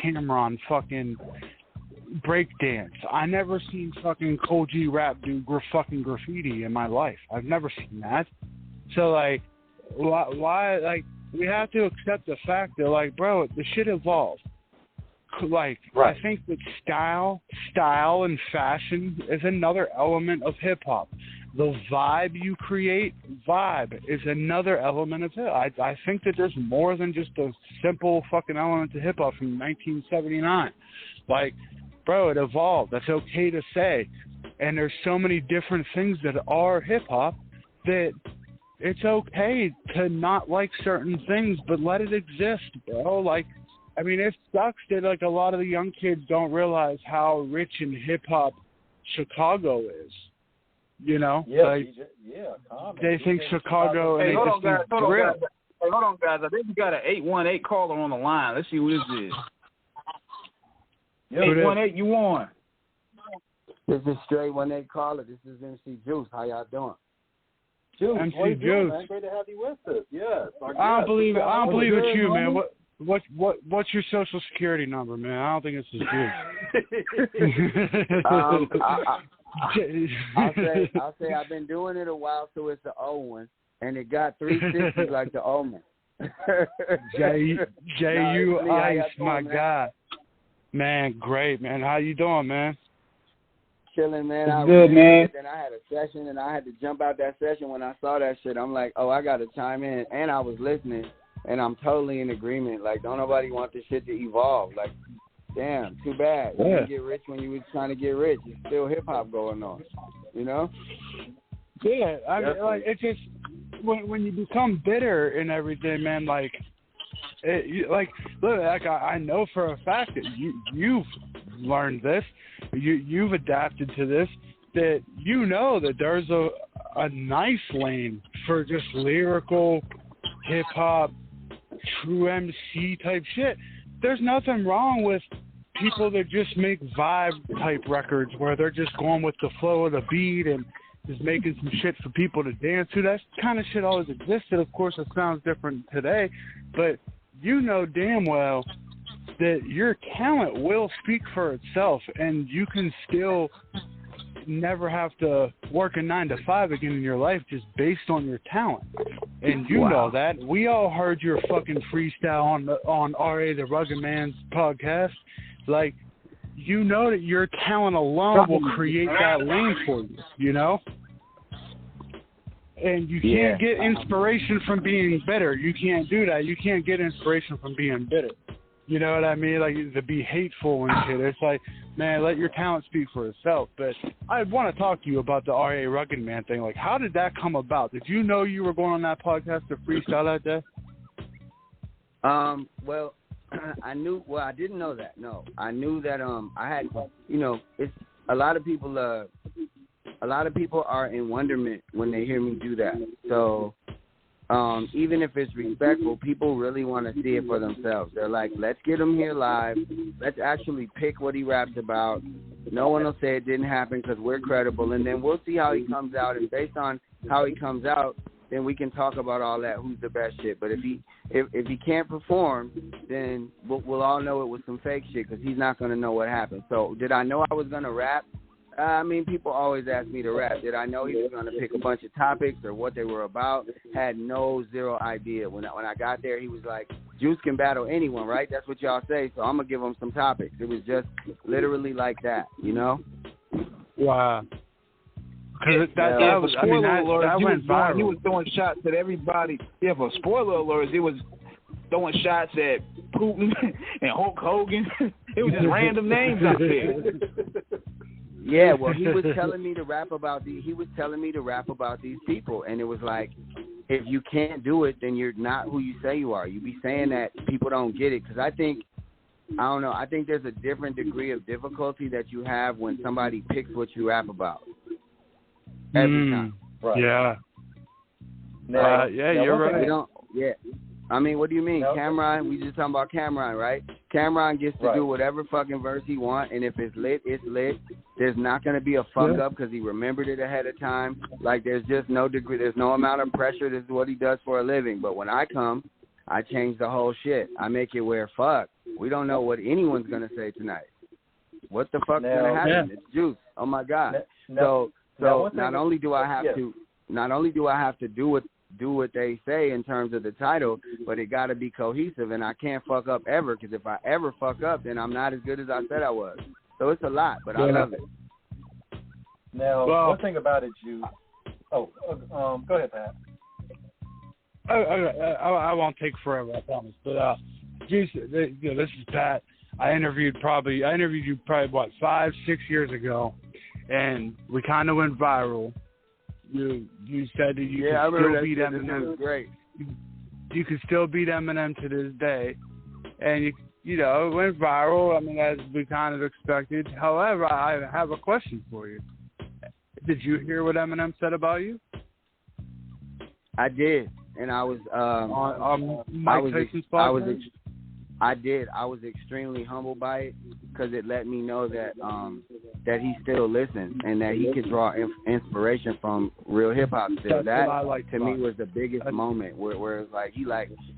Cameron fucking breakdance. I never seen fucking Cole G Rap do fucking graffiti in my life. I've never seen that. So, like, why, like, we have to accept the fact that, like, bro, the shit evolved. Like, right. I think that style and fashion is another element of hip-hop. The vibe you create, is another element of hip-hop. I think that there's more than just a simple fucking element to hip-hop from 1979. Like, bro, it evolved. That's okay to say. And there's so many different things that are hip-hop that it's okay to not like certain things, but let it exist, bro. Like, I mean, it sucks that, like, a lot of the young kids don't realize how rich in hip-hop Chicago is, you know? Yeah, like, they think Chicago and hey, they hold just on, guys. Hey, hold on, guys. I think we got an 818 caller on the line. Let's see who this is. 818, you on? This is Straight 18 caller. This is MC Juice. How y'all doing? Juice, MC what you Juice. doing, man? Great to have you with us. Yes. I don't believe it's you, man. What's your social security number, man? I don't think it's Juice. I'll say I've been doing it a while, so it's the O one, and it got 360 like the Omen. J.U.I.C.E, my guy. Man, great, man. How you doing, man? Chilling, man. I good, man. Then I had a session, and I had to jump out that session when I saw that shit. I'm like, oh, I got to chime in. And I was listening, and I'm totally in agreement. Like, don't nobody want this shit to evolve. Like, damn, too bad. You didn't get rich when you was trying to get rich. It's still hip-hop going on, you know? Yeah, I mean, like, it's just, when you become bitter and everything, man, like, look, I know for a fact that you've learned this, you've adapted to this, that you know that there's a nice lane for just lyrical hip hop, true MC type shit. There's nothing wrong with people that just make vibe type records where they're just going with the flow of the beat and just making some shit for people to dance to. That kind of shit always existed. Of course, it sounds different today, but you know damn well that your talent will speak for itself, and you can still never have to work a 9-to-5 again in your life just based on your talent. And you know that. We all heard your fucking freestyle on R.A. the Rugged Man's podcast. Like, you know that your talent alone will create that lane for you, you know? And you can't get inspiration from being bitter. You can't do that. You can't get inspiration from being bitter. You know what I mean? Like, to be hateful and shit. It's like, man, let your talent speak for itself. But I want to talk to you about the R.A. Rugged Man thing. Like, how did that come about? Did you know you were going on that podcast to freestyle that day? Well, I didn't know that. No, I knew that. I had, you know, it's a lot of people are in wonderment when they hear me do that. So, even if it's respectful, people really want to see it for themselves. They're like, let's get him here live. Let's actually pick what he raps about. No one will say it didn't happen because we're credible, and then we'll see how he comes out. And based on how he comes out, then we can talk about all that, who's the best shit. But if he can't perform, then we'll all know it was some fake shit because he's not going to know what happened. So did I know I was going to rap? I mean, people always ask me to rap. Did I know he was going to pick a bunch of topics or what they were about? Had zero idea. When I got there, he was like, Juice can battle anyone, right? That's what y'all say, so I'm going to give him some topics. It was just literally like that, you know? Wow. Because that was, I mean, that went viral. He was throwing shots at everybody. Yeah, for spoiler alerts, it was throwing shots at Putin and Hulk Hogan. It was just random names out there. Yeah, well, he was telling me to rap about these people, and it was like, if you can't do it, then you're not who you say you are. You be saying that people don't get it, because I think there's a different degree of difficulty that you have when somebody picks what you rap about. Every time. Right. Yeah. You're right. I mean, what do you mean? Cameron, we just talking about Cameron, right? Cameron gets to do whatever fucking verse he wants, and if it's lit, it's lit. There's not going to be a fuck up because he remembered it ahead of time. Like, there's just no degree, there's no amount of pressure. This is what he does for a living. But when I come, I change the whole shit. I make it where, fuck, We don't know what anyone's gonna say tonight. What the fuck's gonna happen? Yeah. It's Juice. Oh my God. Now, So not only do I have to do what they say in terms of the title, but it got to be cohesive, and I can't fuck up ever, because if I ever fuck up, then I'm not as good as I said I was. So it's a lot, but I love it. Now, one thing about it, Juice. Go ahead, Pat. I won't take forever, I promise. But Juice, this is Pat. I interviewed you probably 5-6 years ago, and we kind of went viral. You said that you could still beat Eminem. Great. You could still beat Eminem to this day, and it went viral. I mean, as we kind of expected. However, I have a question for you. Did you hear what Eminem said about you? I did, and I was on Mike Tyson's podcast. I did. I was extremely humbled by it, because it let me know that that he still listens and that he could draw inspiration from real hip hop still. That's that to me was the biggest moment where it's like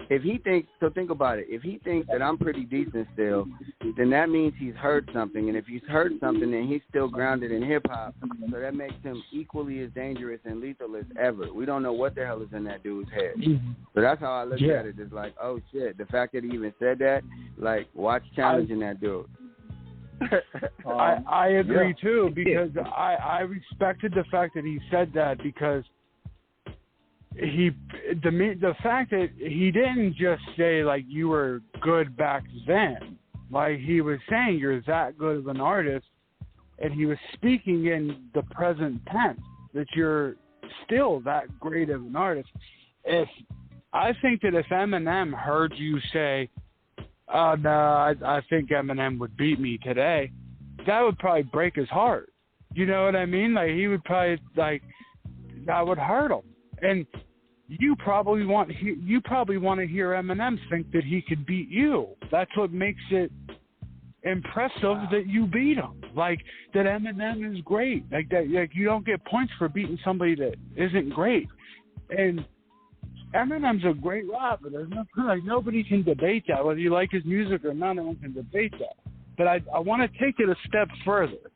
if he thinks, so think about it, if he thinks that I'm pretty decent still, then that means he's heard something, and if he's heard something, then he's still grounded in hip hop. So that makes him equally as dangerous and lethal as ever. We don't know what the hell is in that dude's head. So that's how I look at it. It's like, oh shit, the fact that he even said that, like, watch challenging that dude. I agree too, because I respected the fact that he said that, because the fact that he didn't just say like you were good back then, like he was saying you're that good of an artist, and he was speaking in the present tense that you're still that great of an artist. I think that if Eminem heard you say, "Oh no, I think Eminem would beat me today," that would probably break his heart. You know what I mean? Like he would probably that would hurt him. And you probably want to hear Eminem think that he could beat you. That's what makes it impressive that you beat him. Like that Eminem is great. Like that. Like you don't get points for beating somebody that isn't great. And Eminem's a great rapper. There's nobody can debate that. Whether you like his music or not, no one can debate that. But I want to take it a step further.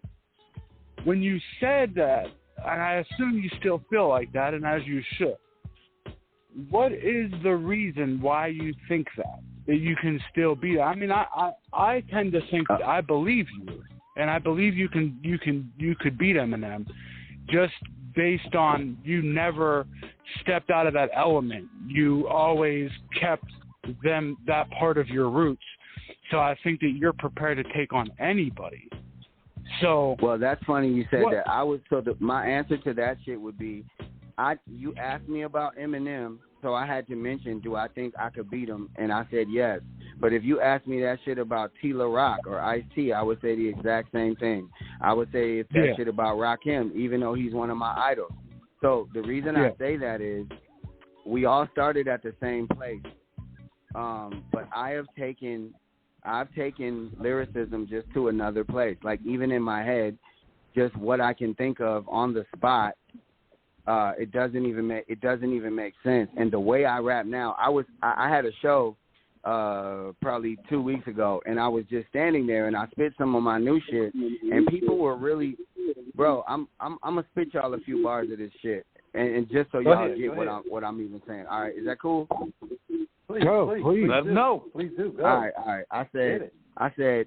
When you said that, and I assume you still feel like that, and as you should, what is the reason why you think that you can still beat it? I mean, I tend to think that I believe you, and I believe you could beat Eminem, just based on you never stepped out of that element. You always kept that part of your roots. So I think that you're prepared to take on anybody. So well, that's funny you said that. My answer to that shit would be, you asked me about Eminem, so I had to mention, do I think I could beat him? And I said yes. But if you asked me that shit about T-La Rock or Ice-T, I would say the exact same thing. I would say it's that shit about Rakim, even though he's one of my idols. So the reason I say that is we all started at the same place. But I've taken lyricism just to another place. Like even in my head, just what I can think of on the spot, it doesn't even make sense. And the way I rap now, I had a show probably 2 weeks ago, and I was just standing there and I spit some of my new shit, and people were really, bro, I'm gonna spit y'all a few bars of this shit, and just so y'all get what I'm even saying. All right, is that cool? Please. Let us know. Please do. Go. All right. I said,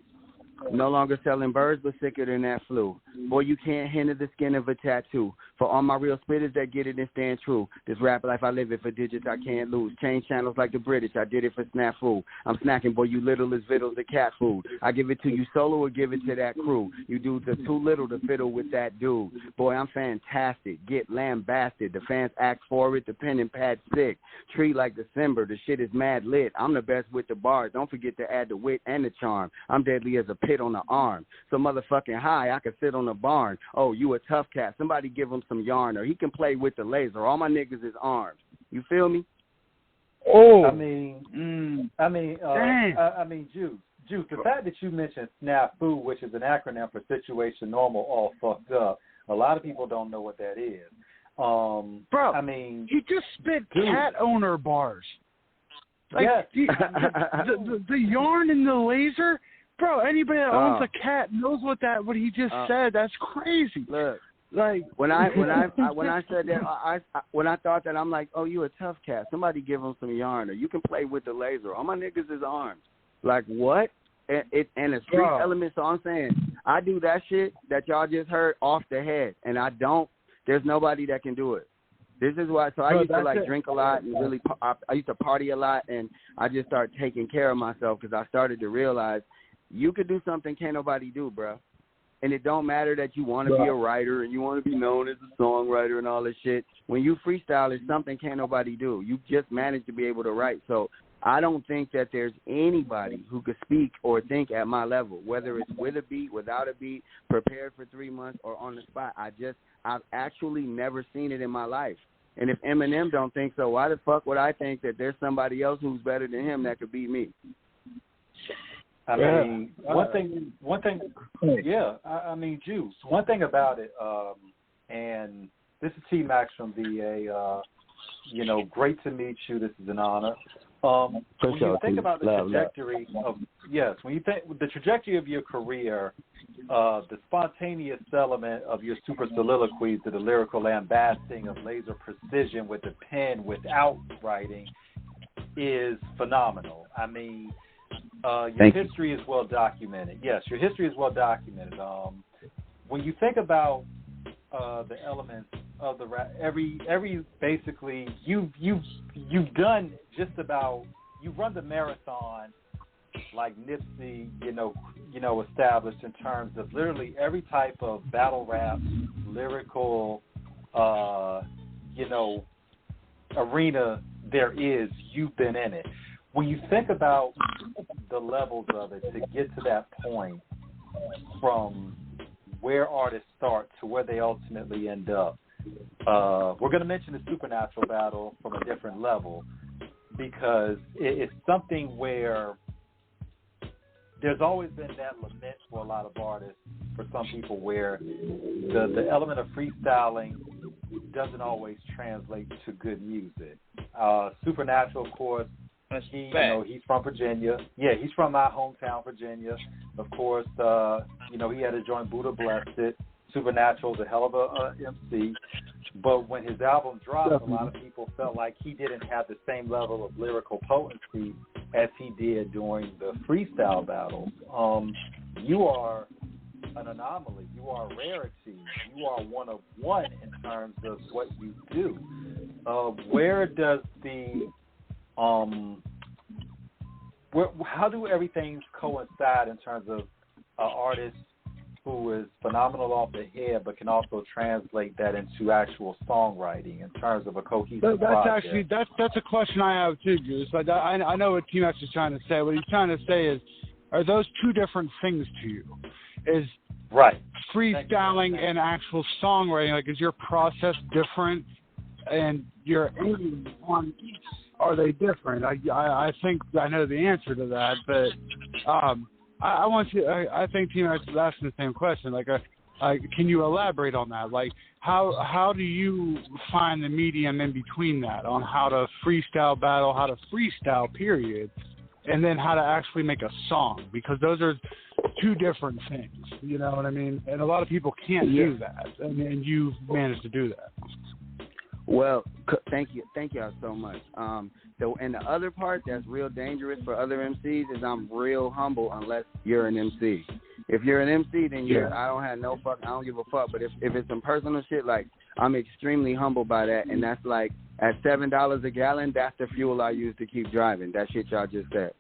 no longer selling birds, but sicker than that flu. Boy, you can't hinder the skin of a tattoo. For all my real spitters that get it and stand true. This rap life, I live it for digits I can't lose. Change channels like the British, I did it for snafu. I'm snacking, boy, you little as vittles of cat food. I give it to you solo or give it to that crew. You dudes are too little to fiddle with that dude. Boy, I'm fantastic. Get lambasted. The fans act for it. The pen and pad sick. Tree like December. The shit is mad lit. I'm the best with the bars. Don't forget to add the wit and the charm. I'm deadly as a pit on the arm. So motherfucking high, I can sit on the barn. Oh, you a tough cat. Somebody give him some yarn, or he can play with the laser. All my niggas is armed. You feel me? Oh, Juice, the fact that you mentioned SNAFU, which is an acronym for Situation Normal All Fucked Up, a lot of people don't know what that is. Bro, he just spit cat owner bars. Like the yarn and the laser, bro. Anybody that owns a cat knows what he just said. That's crazy. Look, like when I said that, when I thought that, I'm like, oh, you a tough cat. Somebody give him some yarn, or you can play with the laser. All my niggas is armed. Like what? And the street element. So I'm saying I do that shit that y'all just heard off the head, and I don't. There's nobody that can do it. This is why. So I used to like drink a lot and really. I used to party a lot, and I just started taking care of myself because I started to realize you could do something can't nobody do, bro. And it don't matter that you want to be a writer and you want to be known as a songwriter and all this shit. When you freestyle, it's something can't nobody do. You just managed to be able to write. So I don't think that there's anybody who could speak or think at my level, whether it's with a beat, without a beat, prepared for 3 months, or on the spot. I've actually never seen it in my life. And if Eminem don't think so, why the fuck would I think that there's somebody else who's better than him that could beat me? I mean, one thing. Yeah, I mean, Juice. One thing about it, and this is T-Max from VA. Great to meet you. This is an honor. When you think about the trajectory when you think the trajectory of your career, the spontaneous element of your super soliloquies to the lyrical lambasting of laser precision with the pen without writing is phenomenal. I mean, your history is well documented. Yes, your history is well documented. When you think about the elements of the rap, every basically you've done just about, you've run the marathon like Nipsey, established in terms of literally every type of battle rap, lyrical, arena there is, you've been in it. When you think about the levels of it to get to that point, from where artists start to where they ultimately end up, we're going to mention the Supernatural battle from a different level because it's something where there's always been that lament for a lot of artists, for some people, where the element of freestyling doesn't always translate to good music. Supernatural, of course, he's from Virginia. Yeah, he's from my hometown, Virginia. Of course, he had a joint Buddha Blessed. Supernatural's a hell of a MC. But when his album dropped, a lot of people felt like he didn't have the same level of lyrical potency as he did during the freestyle battles. You are an anomaly. You are a rarity. You are one of one in terms of what you do. Where does the how do everything coincide in terms of an artist who is phenomenal off the head, but can also translate that into actual songwriting in terms of a cohesive project? That's a question I have too, Juice. Like I know what T-Max is trying to say. What he's trying to say is, are those two different things to you? Is freestyling and actual songwriting, like, is your process different and your aim on each? Are they different? I think I know the answer to that, but I want you. I think T-Max is asking the same question. Like, can you elaborate on that? Like, how do you find the medium in between that, on how to freestyle battle, how to freestyle period, and then how to actually make a song? Because those are two different things. You know what I mean? And a lot of people can't do that, and you've managed to do that. Well, thank y'all so much. And the other part that's real dangerous for other MCs is I'm real humble unless you're an MC. If you're an MC, then I don't have no fuck. I don't give a fuck. But if it's some personal shit, like, I'm extremely humble by that. And that's like, at $7 a gallon, that's the fuel I use to keep driving. That shit y'all just said.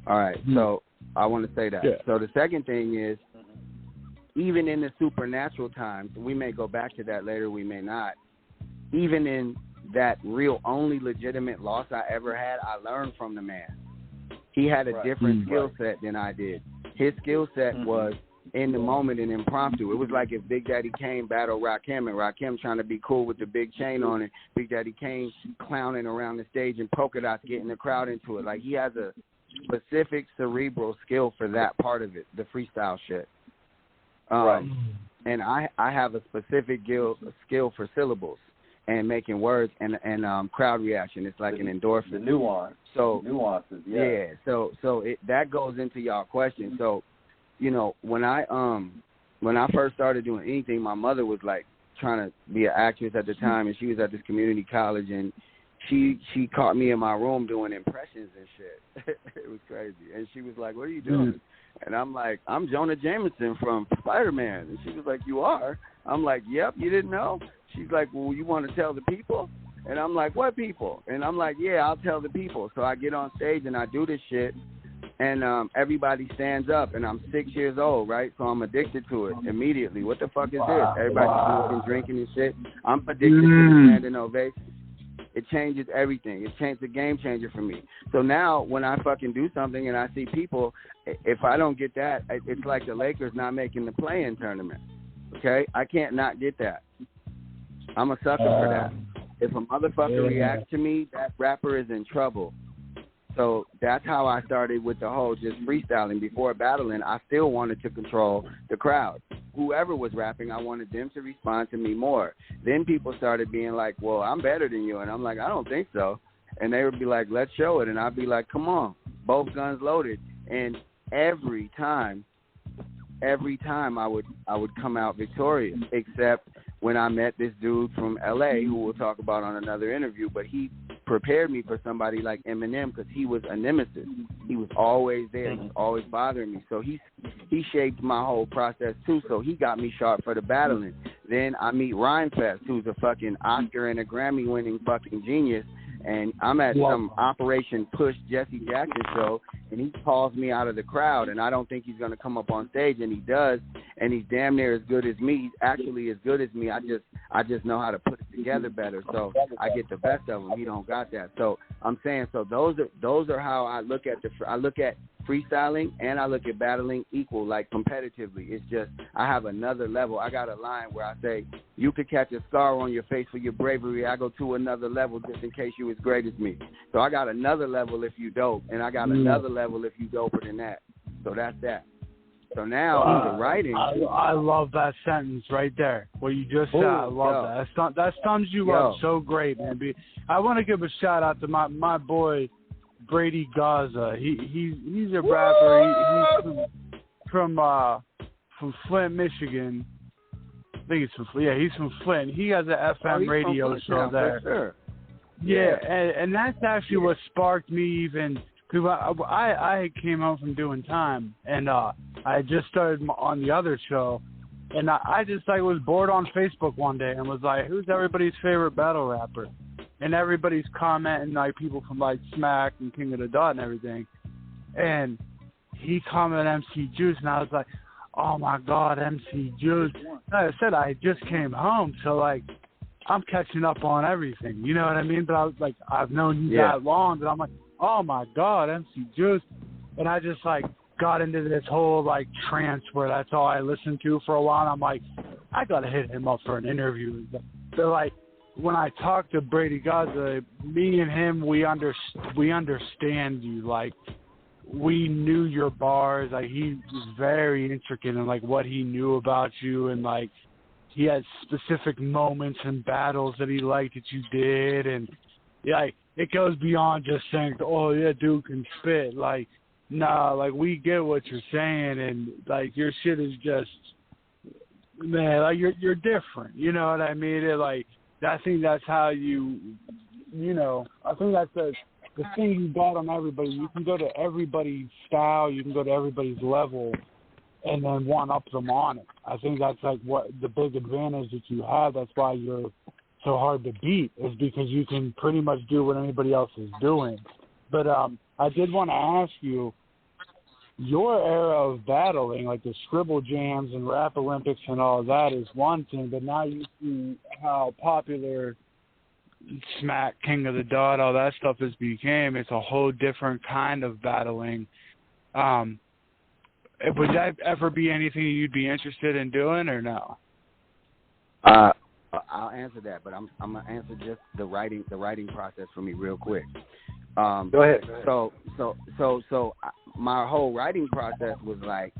All right. So I want to say that. Yeah. So the second thing is, even in the supernatural times, we may go back to that later, we may not. Even in that real only legitimate loss I ever had, I learned from the man. He had a different skill set than I did. His skill set was in the moment and impromptu. It was like if Big Daddy Kane battled Rakim, and Rakim trying to be cool with the big chain on it, Big Daddy Kane clowning around the stage and polka dots, getting the crowd into it. Like, he has a specific cerebral skill for that part of it, the freestyle shit. And I have a specific skill for syllables. and making words and crowd reaction. It's like an endorphin. The nuance. So nuances. Yeah. So that goes into y'all question. So, you know, when I first started doing anything, my mother was like trying to be an actress at the time, and she was at this community college, and she caught me in my room doing impressions and shit. It was crazy. And she was like, "What are you doing?" And I'm like, "I'm Jonah Jameson from Spider-Man." And she was like, "You are?" I'm like, "Yep, you didn't know?" She's like, "Well, you want to tell the people?" And I'm like, "What people?" And I'm like, "Yeah, I'll tell the people." So I get on stage and I do this shit, and everybody stands up, and I'm 6 years old, right? So I'm addicted to it immediately. What the fuck is this? Everybody's smoking, drinking and shit. I'm addicted to the standing ovation. It changes everything. It changed the game changer for me. So now when I fucking do something and I see people, if I don't get that, it's like the Lakers not making the play-in tournament. Okay? I can't not get that. I'm a sucker for that. If a motherfucker reacts to me, that rapper is in trouble. So that's how I started with the whole just freestyling. Before battling, I still wanted to control the crowd. Whoever was rapping, I wanted them to respond to me more. Then people started being like, "Well, I'm better than you." And I'm like, "I don't think so." And they would be like, "Let's show it." And I'd be like, "Come on, both guns loaded." And every time I would come out victorious, except when I met this dude from L.A. who we'll talk about on another interview. But he prepared me for somebody like Eminem because he was a nemesis. He was always there. He was always bothering me. So he shaped my whole process too. So he got me sharp for the battling. Then I meet Rhymefest, who's a fucking Oscar and a Grammy winning fucking genius. And I'm at some Operation Push Jesse Jackson show, and he calls me out of the crowd, and I don't think he's going to come up on stage, and he does, and he's damn near as good as me. He's actually as good as me. I just know how to put it together better, so I get the best of him. He don't got that. So I'm saying, so those are how I look at freestyling, and I look at battling equal, like competitively. It's just I have another level. I got a line where I say, "You could catch a scar on your face for your bravery. I go to another level just in case you as great as me." So I got another level if you dope, and I got another level if you doper than that. So that's that. So now the writing. I love that sentence right there. What you just said, I love that. That sums you up so great, man. I want to give a shout out to my boy Brady Gaza. He's a rapper. He's from Flint, Michigan. I think it's from Flint. Yeah, he's from Flint. He has an FM radio show there. Sure. Yeah, and that's actually what sparked me even. Because I came home from doing time, and I just started on the other show, and I just like was bored on Facebook one day and was like, "Who's everybody's favorite battle rapper?" And everybody's commenting, like people from like Smack and King of the Dot and everything, and he commented MC Juice, and I was like, "Oh my God, MC Juice!" Like I said, I just came home, so like I'm catching up on everything. You know what I mean? But I was like, I've known you that long, that I'm like, "Oh my God, MC Juice," and I just like got into this whole like trance where that's all I listened to for a while. And I'm like, I gotta hit him up for an interview. So like when I talked to Brady Gaza, me and him, we understand you. Like we knew your bars. Like he was very intricate in like what he knew about you, and like he had specific moments and battles that he liked that you did, and like it goes beyond just saying, "Oh yeah, dude can spit." Like, nah, like we get what you're saying, and like your shit is just, man, like you're different. You know what I mean? Like I think that's how you know. I think that's the thing you got on everybody. You can go to everybody's style. You can go to everybody's level, and then one up them on it. I think that's like what the big advantage that you have. That's why you're so hard to beat, is because you can pretty much do what anybody else is doing. But I did want to ask you, your era of battling, like the scribble jams and rap Olympics and all that is one thing, but now you see how popular Smack, King of the Dot, all that stuff has became. It's a whole different kind of battling. Would that ever be anything you'd be interested in doing, or no? I'll answer that, but I'm gonna answer just the writing process for me real quick. Go ahead. So my whole writing process was like,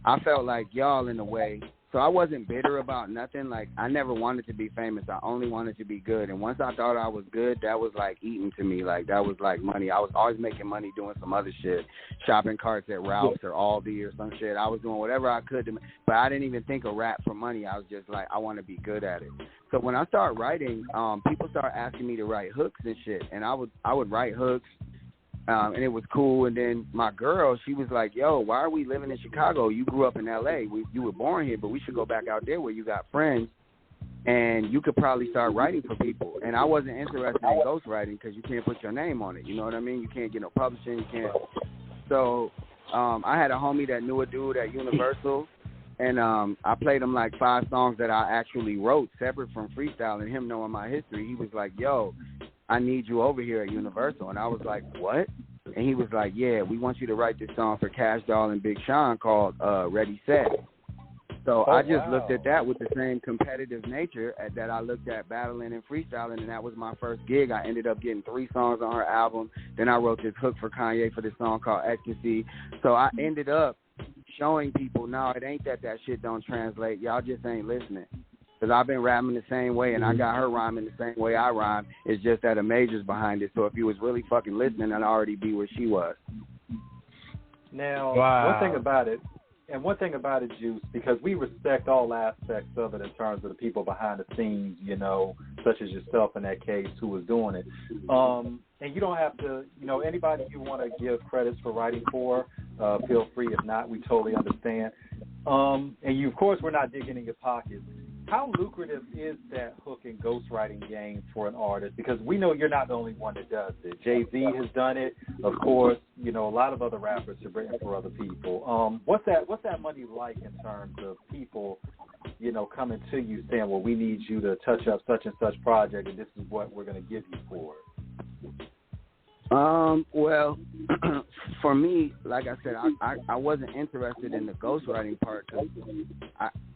I felt like y'all in a way So I wasn't bitter about nothing. Like, I never wanted to be famous. I only wanted to be good. And once I thought I was good, that was like eating to me. Like, that was like money. I was always making money doing some other shit, shopping carts at Ralph's or Aldi or some shit. I was doing whatever I could to, but I didn't even think of rap for money. I was just like, I want to be good at it. So when I started writing, people started asking me to write hooks and shit, and I would write hooks. And it was cool. And then my girl, she was like, yo, why are we living in Chicago? You grew up in L.A. You were born here, but we should go back out there where you got friends, and you could probably start writing for people. And I wasn't interested in ghostwriting because you can't put your name on it. You know what I mean? You can't get no publishing. You can't. So I had a homie that knew a dude at Universal, and I played him like 5 songs that I actually wrote separate from freestyle, and him knowing my history, he was like, yo, I need you over here at Universal. And I was like, what? And he was like, yeah, we want you to write this song for Cash Doll and Big Sean called Ready, Set. So I just looked at that with the same competitive nature that I looked at battling and freestyling, and that was my first gig. I ended up getting 3 songs on her album. Then I wrote this hook for Kanye for this song called Ecstasy. So I ended up showing people, no, it ain't that shit don't translate. Y'all just ain't listening. Because I've been rapping the same way, and I got her rhyming the same way I rhyme. It's just that a major's behind it. So if you was really fucking listening, I'd already be where she was. Now, one thing about it, Juice, because we respect all aspects of it in terms of the people behind the scenes, you know, such as yourself in that case who was doing it. And you don't have to, you know, anybody you want to give credits for writing for, feel free. If not, we totally understand. And you, of course, we're not digging in your pockets. How lucrative is that hook and ghostwriting game for an artist? Because we know you're not the only one that does it. Jay-Z has done it. Of course, you know, a lot of other rappers have written for other people. What's that money like in terms of people, you know, coming to you saying, well, we need you to touch up such and such project, and this is what we're going to give you for it? Well, for me, like I said, I wasn't interested in the ghostwriting part because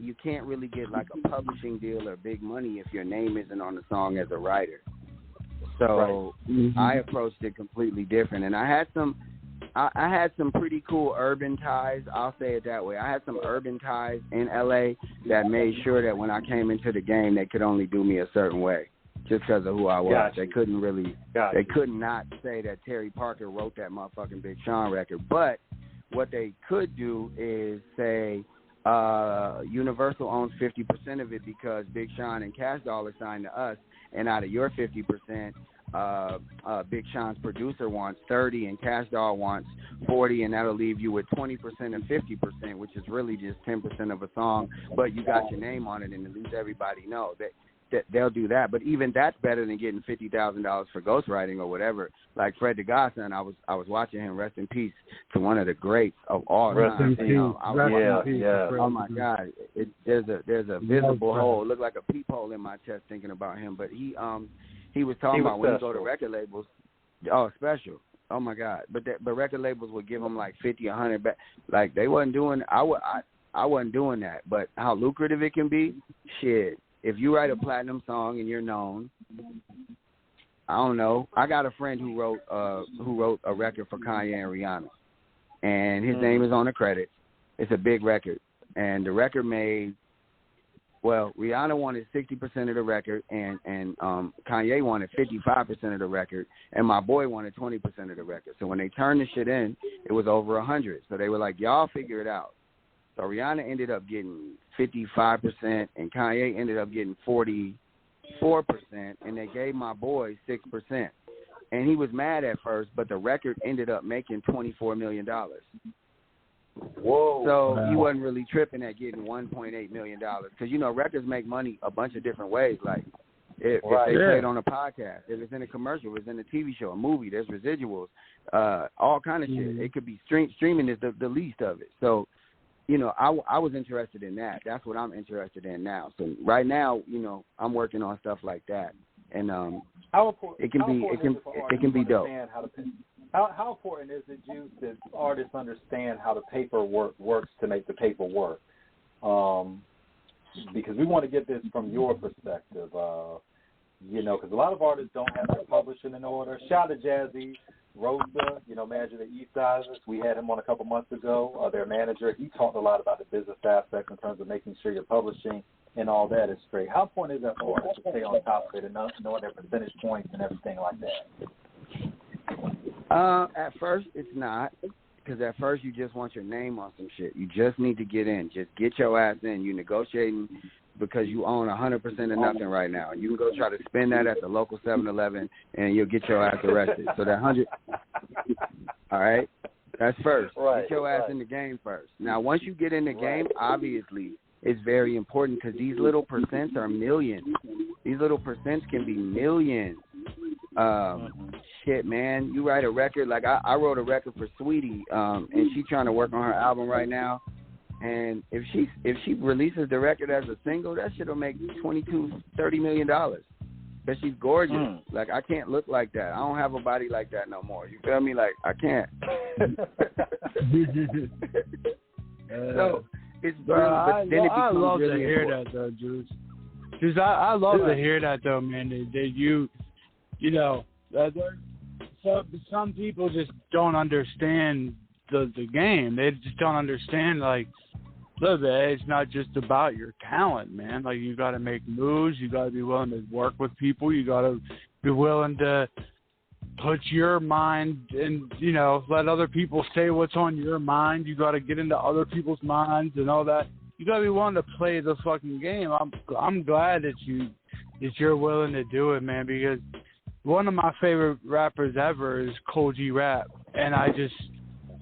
you can't really get like a publishing deal or big money if your name isn't on the song as a writer. So I approached it completely different, and I had some pretty cool urban ties. I'll say it that way. I had some urban ties in LA that made sure that when I came into the game, they could only do me a certain way. Just because of who I was. Gotcha. They couldn't really, they could not say that Terry Parker wrote that motherfucking Big Sean record. But what they could do is say Universal owns 50% of it because Big Sean and Cash Doll are signed to us, and out of your 50%, Big Sean's producer wants 30 and Cash Doll wants 40, and that'll leave you with 20% and 50%, which is really just 10% of a song, but you got your name on it, and at least everybody knows that. They'll do that, but even that's better than getting $50,000 for ghostwriting or whatever. Like Fred the Godson, I was watching him. Rest in peace to one of the greats of all time. Oh my God, there's a visible hole. It looked like a peephole in my chest thinking about him. But he was talking about when you go to record labels. Oh, special. Oh my God. But record labels would give him like 50, 100 back. Like they wasn't doing. I wasn't doing that. But how lucrative it can be, shit. If you write a platinum song and you're known, I don't know. I got a friend who wrote a record for Kanye and Rihanna, and his name is on the credit. It's a big record, and the record made. Well, Rihanna wanted 60% of the record, and Kanye wanted 55% of the record, and my boy wanted 20% of the record. So when they turned the shit in, it was over 100. So they were like, "Y'all figure it out." So Rihanna ended up getting 55%, and Kanye ended up getting 44%, and they gave my boy 6%. And he was mad at first, but the record ended up making $24 million. Whoa! So he wasn't really tripping at getting $1.8 million because, you know, records make money a bunch of different ways. Like if they played on a podcast, if it's in a commercial, if it's in a TV show, a movie, there's residuals, all kind of shit. It could be streaming is the least of it. So, you know, I was interested in that. That's what I'm interested in now. So right now, you know, I'm working on stuff like that, and it can be dope. How important is it, Juice, that artists understand how the paperwork works to make the paper work? Because we want to get this from your perspective. You know, because a lot of artists don't have their publishing in order. Shout out to Jazzy Rosa, you know, manager of the Eastsizers. We had him on a couple months ago, their manager. He talked a lot about the business aspect in terms of making sure your publishing and all that is straight. How important is that for artists to stay on top of it and knowing their percentage points and everything like that? At first, it's not, because at first you just want your name on some shit. You just need to get in. Just get your ass in. You're negotiating because you own 100% of nothing right now. You can go try to spend that at the local 7-Eleven, and you'll get your ass arrested. So that 100, all right, that's first. Right, get your ass in the game first. Now, once you get in the game, obviously, it's very important because these little percents are millions. These little percents can be millions. Shit, man, you write a record. Like I wrote a record for Sweetie, and she's trying to work on her album right now. And if she releases the record as a single, that shit will make $22-30 million. But she's gorgeous. Like, I can't look like that. I don't have a body like that no more. You feel me? Like, I can't. So it's I love to hear that though, Juice. Juice, I love to hear that though, man. That you know, some people just don't understand the game. They just don't understand, like, look, it's not just about your talent, man. Like, you got to make moves. You got to be willing to work with people. You got to be willing to put your mind and, you know, let other people say what's on your mind. You got to get into other people's minds and all that. You got to be willing to play the fucking game. I'm glad that you're willing to do it, man, because one of my favorite rappers ever is J.U.I.C.E, and I just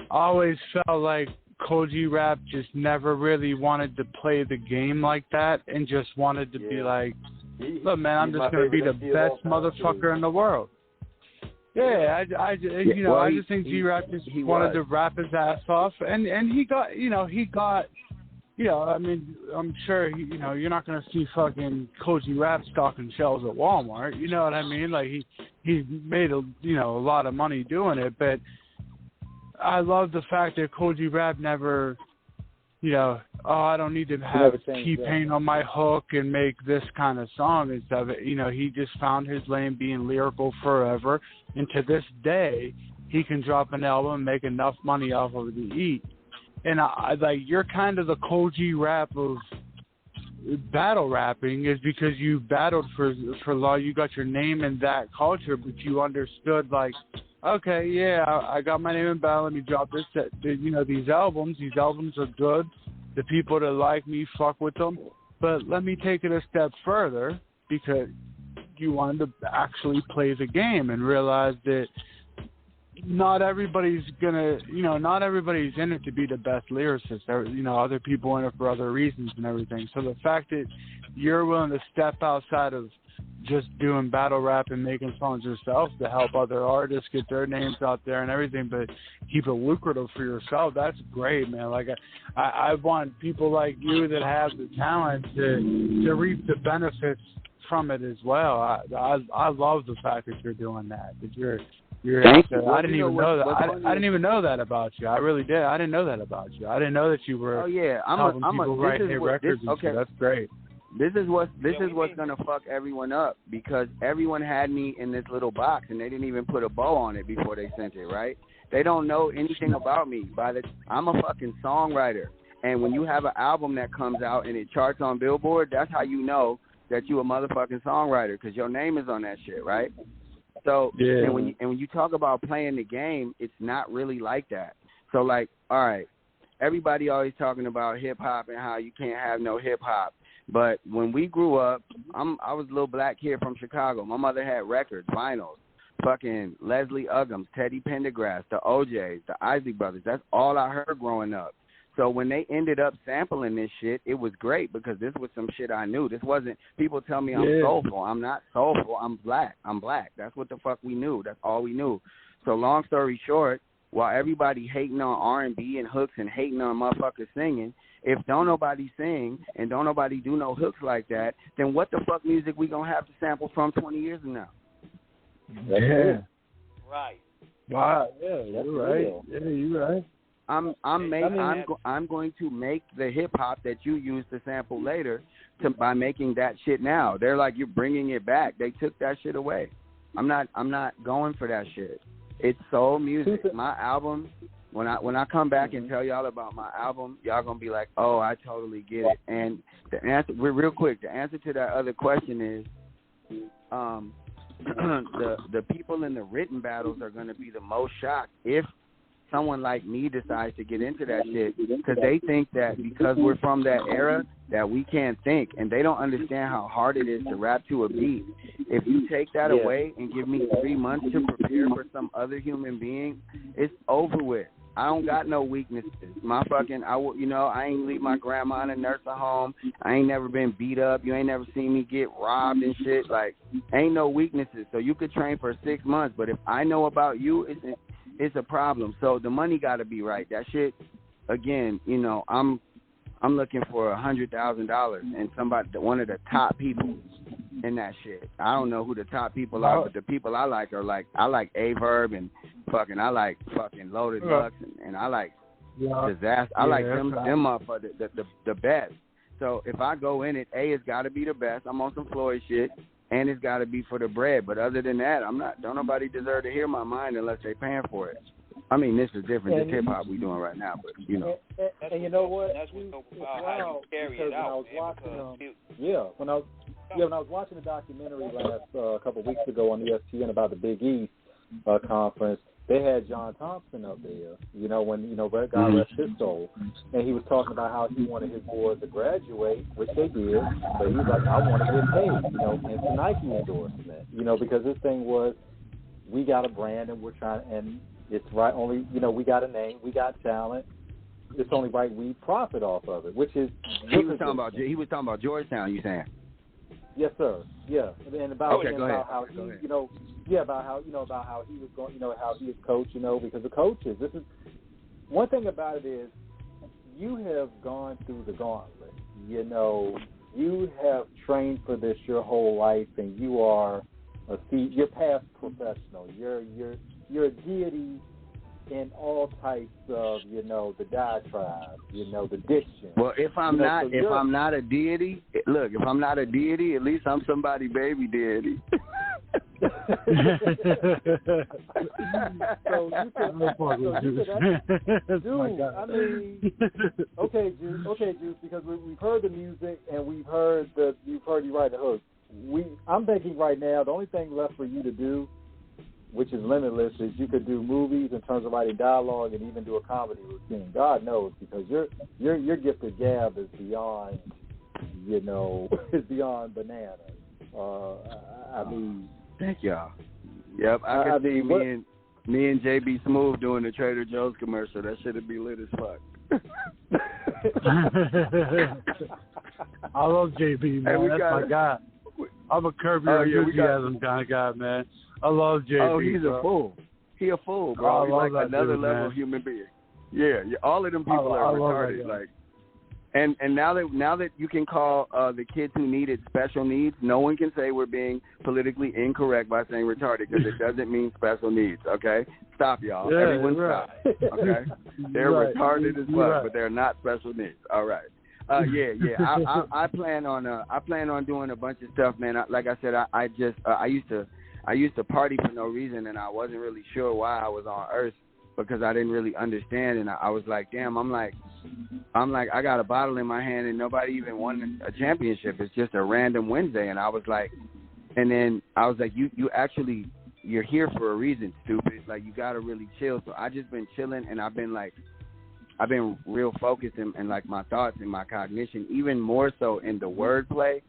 always felt like J.U.I.C.E just never really wanted to play the game like that and just wanted to be like, look, man, I'm just going to be the best motherfucker in the world. Yeah, I just think J.U.I.C.E just wanted to rap his ass off, and he got, I mean, I'm sure, you're not going to see fucking J.U.I.C.E stocking shelves at Walmart, you know what I mean? Like, he made a lot of money doing it, but I love the fact that J.U.I.C.E never, I don't need to have T-Pain on my hook and make this kind of song and stuff. He just found his lane being lyrical forever, and to this day, he can drop an album and make enough money off of the eat. And you're kind of the J.U.I.C.E of battle rapping, is because you battled for law. You got your name in that culture, but you understood, like, okay, yeah, I got my name in battle. Let me drop this. These albums. These albums are good. The people that like me fuck with them. But let me take it a step further, because you wanted to actually play the game and realize that not everybody's not everybody's in it to be the best lyricist. Other people in it for other reasons and everything. So the fact that you're willing to step outside of just doing battle rap and making songs yourself to help other artists get their names out there and everything, but keep it lucrative for yourself, that's great, man. Like, I want people like you that have the talent to reap the benefits from it as well. I love the fact that you're doing that. That you're Thank you. I didn't even know that. I didn't even know that about you. I really did. I didn't know that about you. I didn't know that you were helping people write hit records and shit. That's great. This is what's gonna fuck everyone up, because everyone had me in this little box and they didn't even put a bow on it before they sent it, right? They don't know anything about me. I'm a fucking songwriter, and when you have an album that comes out and it charts on Billboard, that's how you know that you a motherfucking songwriter, because your name is on that shit, right? So and when you talk about playing the game, it's not really like that. So, like, all right, everybody always talking about hip hop and how you can't have no hip hop. But when we grew up, I was a little black kid from Chicago. My mother had records, vinyls, fucking Leslie Uggams, Teddy Pendergrass, the OJs, the Isley Brothers. That's all I heard growing up. So when they ended up sampling this shit, it was great, because this was some shit I knew. This wasn't, people tell me I'm soulful. I'm not soulful. I'm black. That's what the fuck we knew. That's all we knew. So long story short, while everybody hating on R&B and hooks and hating on motherfuckers singing, if don't nobody sing and don't nobody do no hooks like that, then what the fuck music we gonna have to sample from 20 years from now? Yeah. Right. Wow. Yeah, you're right. Yeah, you're right. I'm going to make the hip hop that you use to sample later by making that shit now. They're like, you're bringing it back. They took that shit away. I'm not going for that shit. It's soul music. My album, when I come back and tell y'all about my album, y'all gonna be like, oh, I totally get it. And the answer, real quick, the answer to that other question is, the people in the written battles are gonna be the most shocked if someone like me decides to get into that shit, because they think that because we're from that era that we can't think, and they don't understand how hard it is to rap to a beat. If you take that away and give me 3 months to prepare for some other human being, it's over with. I don't got no weaknesses. I ain't leave my grandma in a nursing home. I ain't never been beat up. You ain't never seen me get robbed and shit. Like, ain't no weaknesses. So you could train for 6 months, but if I know about you, it's a problem. So the money got to be right. That shit, again, I'm looking for $100,000 and one of the top people in that shit. I don't know who the top people are, but the people I like are like, I like A-Verb and I like fucking Loaded Lux and I like Disaster. I like them up for the best. So if I go in it, it's got to be the best. I'm on some Floyd shit. And it's got to be for the bread. But other than that, don't nobody deserve to hear my mind unless they paying for it. I mean, this is different than hip-hop we doing right now, but, And you know what? That's what's so about how you carry it out, when I was watching the documentary last couple of weeks ago on ESPN about the Big East conference, they had John Thompson up there, when, Red God rest his soul. And he was talking about how he wanted his boys to graduate, which they did, but he was like, I want to get paid, hence the Nike endorsement, because this thing was, we got a brand and we're trying, and it's right only, we got a name, we got talent. It's only right we profit off of it, which is. He was talking about Georgetown. You saying? Yes, sir. Yeah, and about how he, about how he was going, how he is coached, because the coaches. This is one thing about it is you have gone through the gauntlet. You have trained for this your whole life, and you are you're past professional. You're a deity in all types of, the diatribe, the diction. Well, if I'm not a deity, look, if I'm not a deity, at least I'm somebody baby deity. Juice, because we've heard the music and you've heard you write the hook. I'm thinking right now the only thing left for you to do, which is limitless, is you could do movies in terms of writing dialogue and even do a comedy routine. God knows, because your gift of gab is beyond, is beyond bananas. Thank y'all. Yep, I can see me and JB Smooth doing the Trader Joe's commercial. That shit'd be lit as fuck. I love JB, man. That's my guy. I'm a Curb Your Enthusiasm kind of guy, man. I love JB. Oh, he's a fool. He a fool, bro. He's like another level human being. Yeah, all of them people are retarded. Like, and now that you can call the kids who needed special needs, no one can say we're being politically incorrect by saying retarded, because it doesn't mean special needs. Okay, stop, y'all. Yeah, everyone stop. Okay, they're retarded as fuck, but they're not special needs. All right. I plan on doing a bunch of stuff, man. Like I said, I used to party for no reason, and I wasn't really sure why I was on Earth, because I didn't really understand, and I was like, damn, I'm like, I got a bottle in my hand, and nobody even won a championship. It's just a random Wednesday, and I was like, you're here for a reason, stupid. Like, you gotta really chill. So I just been chilling, and I've been real focused in like my thoughts and my cognition, even more so in the wordplay.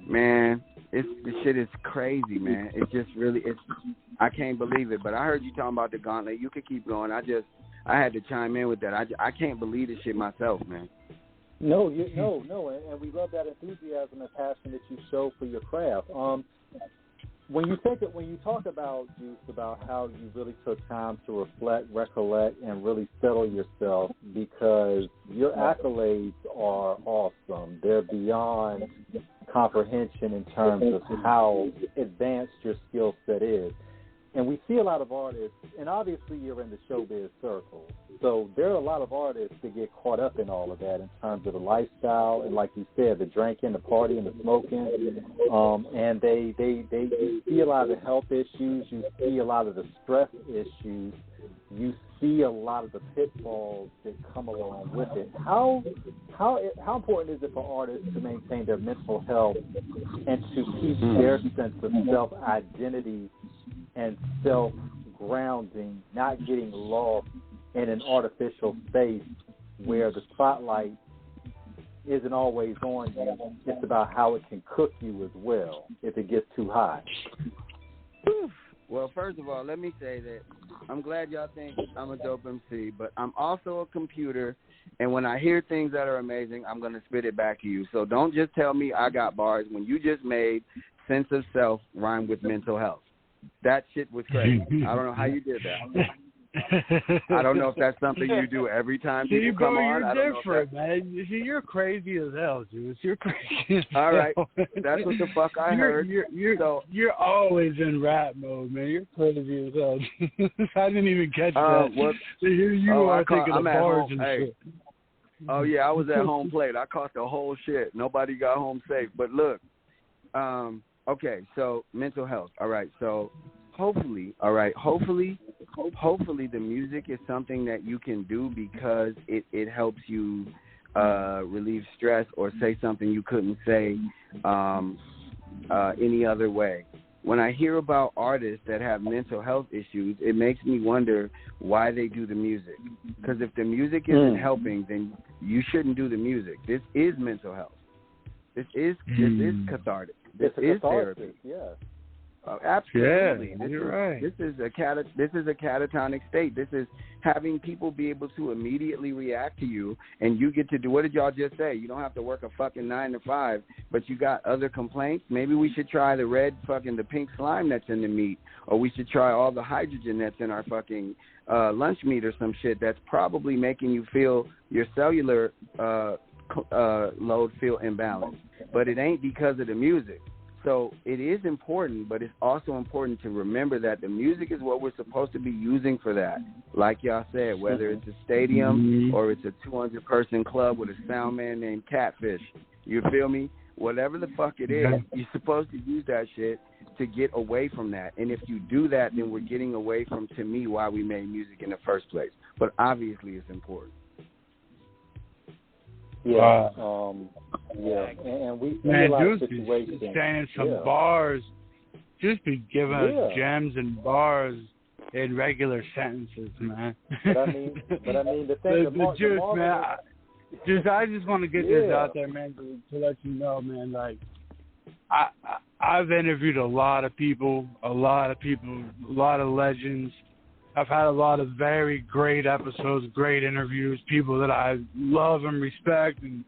Man, this shit is crazy, man. It's just really, I can't believe it. But I heard you talking about the gauntlet. You could keep going. I had to chime in with that. I can't believe this shit myself, man. No, and we love that enthusiasm and passion that you show for your craft. When you talk about, Juice, about how you really took time to reflect, recollect, and really settle yourself, because your accolades are awesome. They're beyond comprehension in terms of how advanced your skill set is. And we see a lot of artists, and obviously you're in the showbiz circle, so there are a lot of artists that get caught up in all of that in terms of the lifestyle, and like you said, the drinking, the partying, the smoking, and they you see a lot of the health issues, you see a lot of the stress issues, you see a lot of the pitfalls that come along with it. How important is it for artists to maintain their mental health and to keep their sense of self-identity and self-grounding, not getting lost in an artificial space where the spotlight isn't always on you? It's about how it can cook you as well if it gets too high. Well, first of all, let me say that I'm glad y'all think I'm a dope MC, but I'm also a computer, and when I hear things that are amazing, I'm going to spit it back to you. So don't just tell me I got bars when you just made sense of self rhyme with mental health. That shit was crazy. I don't know how you did that. I don't know if that's something you do every time you come on. You're different, man. You see, you're crazy as hell, Juice. You're crazy as hell. All right. That's what the fuck I heard. You're always in rap mode, man. You're crazy as hell. I didn't even catch that. Here you are thinking of bars and shit. Oh, yeah, I was at home plate. I caught the whole shit. Nobody got home safe. But look, okay, so mental health. All right, so hopefully the music is something that you can do because it helps you relieve stress or say something you couldn't say any other way. When I hear about artists that have mental health issues, it makes me wonder why they do the music. Because if the music isn't helping, then you shouldn't do the music. This is mental health. This is cathartic. This is therapy. Yeah. Absolutely. Yeah, you're right. This is a catatonic state. This is having people be able to immediately react to you, and you get to do. What did y'all just say? You don't have to work a fucking 9 to 5, but you got other complaints. Maybe we should try the pink slime that's in the meat, or we should try all the hydrogen that's in our fucking lunch meat or some shit that's probably making you feel your cellular load feel imbalanced. But it ain't because of the music. So it is important, but it's also important to remember that the music is what we're supposed to be using for that. Like y'all said, whether it's a stadium or it's a 200-person club with a sound man named Catfish. You feel me? Whatever the fuck it is, you're supposed to use that shit to get away from that. And if you do that, then we're getting away from, to me, why we made music in the first place. But obviously it's important. Yeah, and we see a lot of situations. Saying some bars, just be giving us gems and bars in regular sentences, man. But I mean, the thing, I just want to get this out there, man, to let you know, man. Like, I've interviewed a lot of people, a lot of legends. I've had a lot of very great episodes, great interviews, people that I love and respect, and,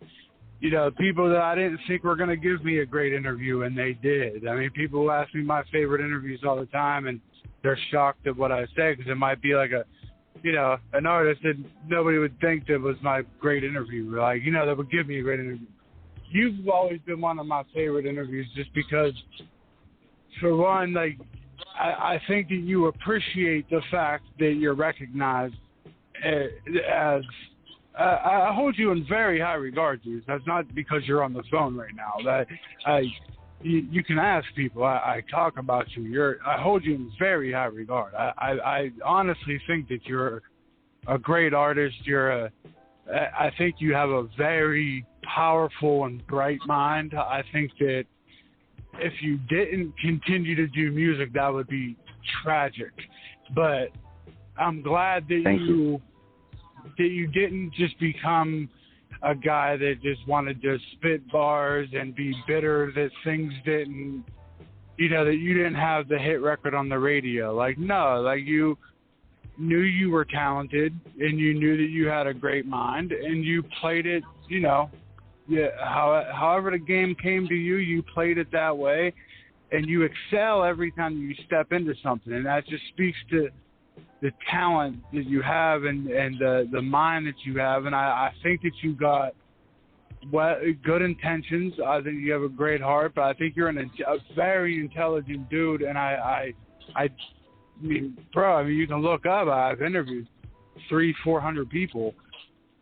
you know, people that I didn't think were going to give me a great interview, and they did. I mean, people ask me my favorite interviews all the time, and they're shocked at what I say because it might be like an artist that nobody would think that was my great interview, like, you know, that would give me a great interview. You've always been one of my favorite interviews just because, for one, like, I think that you appreciate the fact that you're recognized as I hold you in very high regard, dude. That's not because you're on the phone right now. That you can ask people. I talk about you. I hold you in very high regard. I honestly think that you're a great artist. I think you have a very powerful and bright mind. I think that if you didn't continue to do music, that would be tragic. But I'm glad that you didn't just become a guy that just wanted to spit bars and be bitter that things didn't, you know, that you didn't have the hit record on the radio. Like, no, like, you knew you were talented and you knew that you had a great mind and you played it, you know, however the game came to you, you played it that way, and you excel every time you step into something, and that just speaks to the talent that you have and the mind that you have. And I think that you got good intentions. I think you have a great heart, but I think you're a very intelligent dude, and I bro, I mean, you can look up. I've interviewed 300-400 people.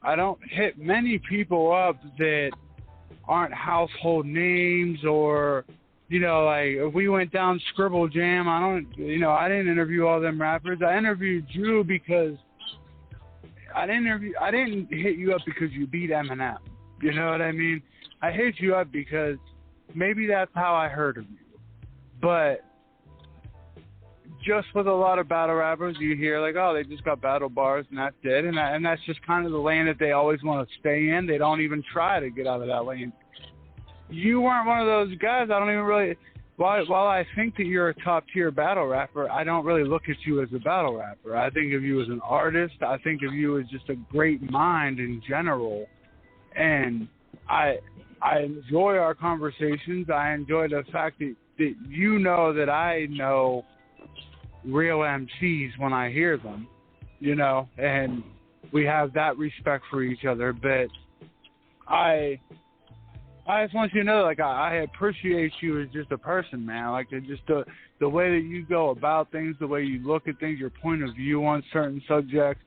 I don't hit many people up that aren't household names or, you know, like if we went down Scribble Jam, I didn't interview all them rappers. I interviewed you because I didn't hit you up because you beat Eminem. You know what I mean? I hit you up because maybe that's how I heard of you. But just with a lot of battle rappers, you hear like, oh, they just got battle bars and that's it. And that's just kind of the lane that they always want to stay in. They don't even try to get out of that lane. You weren't one of those guys. I don't even really, while I think that you're a top-tier battle rapper, I don't really look at you as a battle rapper. I think of you as an artist. I think of you as just a great mind in general. And I enjoy our conversations. I enjoy the fact that you know that I know real MCs when I hear them, you know, and we have that respect for each other. But I just want you to know, like, I appreciate you as just a person, man. Like, just the way that you go about things, the way you look at things, your point of view on certain subjects.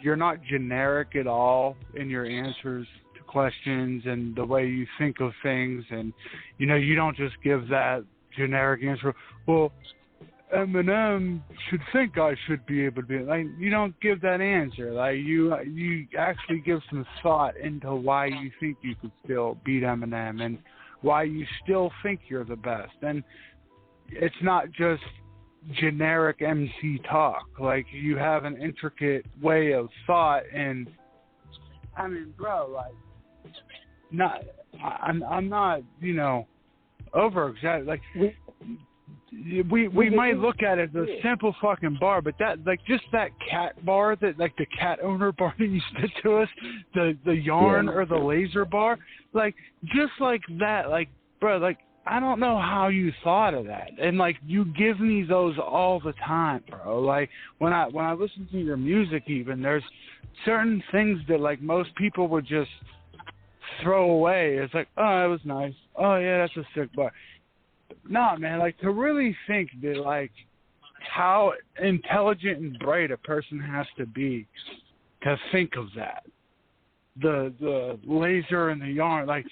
You're not generic at all in your answers to questions and the way you think of things. And, you know, you don't just give that generic answer, well, Eminem should think I should be able to be, like, you don't give that answer. Like, you actually give some thought into why you think you could still beat Eminem and why you still think you're the best. And it's not just generic MC talk. Like, you have an intricate way of thought. And I mean, bro, like, I'm not, you know, over exaggerating. Like, we might look at it as a simple fucking bar, but that, like, just that cat bar, that, like, the cat owner bar that you spit to us, the yarn or the laser bar, like, just like that, like, bro, like, I don't know how you thought of that. And, like, you give me those all the time, bro. Like, when I listen to your music even, there's certain things that, like, most people would just throw away. It's like, oh, that was nice. Oh, yeah, that's a sick bar. No, man, like, to really think that, like, how intelligent and bright a person has to be to think of that. The laser and the yarn, like,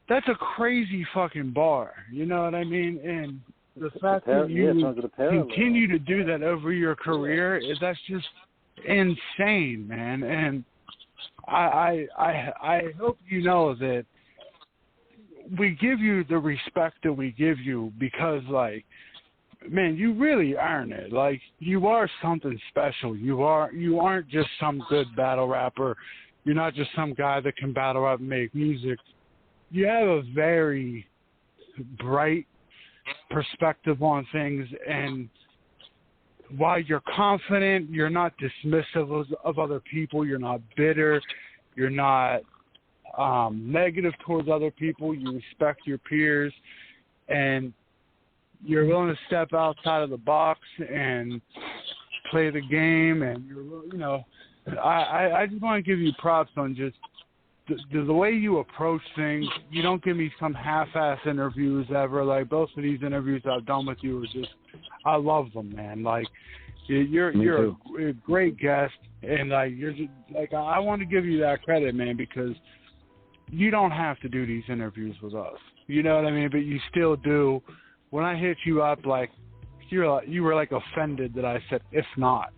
that's a crazy fucking bar. You know what I mean? And the fact that you continue to do that over your career, that's just insane, man. And I hope you know that we give you the respect that we give you because, like, man, you really earn it. Like, you are something special. You aren't just some good battle rapper. You're not just some guy that can battle rap and make music. You have a very bright perspective on things, and while you're confident, you're not dismissive of other people. You're not bitter. You're not negative towards other people. You respect your peers, and you're willing to step outside of the box and play the game. And you know, I just want to give you props on just the way you approach things. You don't give me some half-ass interviews ever. Like, both of these interviews I've done with you are just, I love them, man. Like, you're a great guest, and like, you're just, like, I want to give you that credit, man, because you don't have to do these interviews with us. You know what I mean? But you still do. When I hit you up, like, you were like offended that I said if not.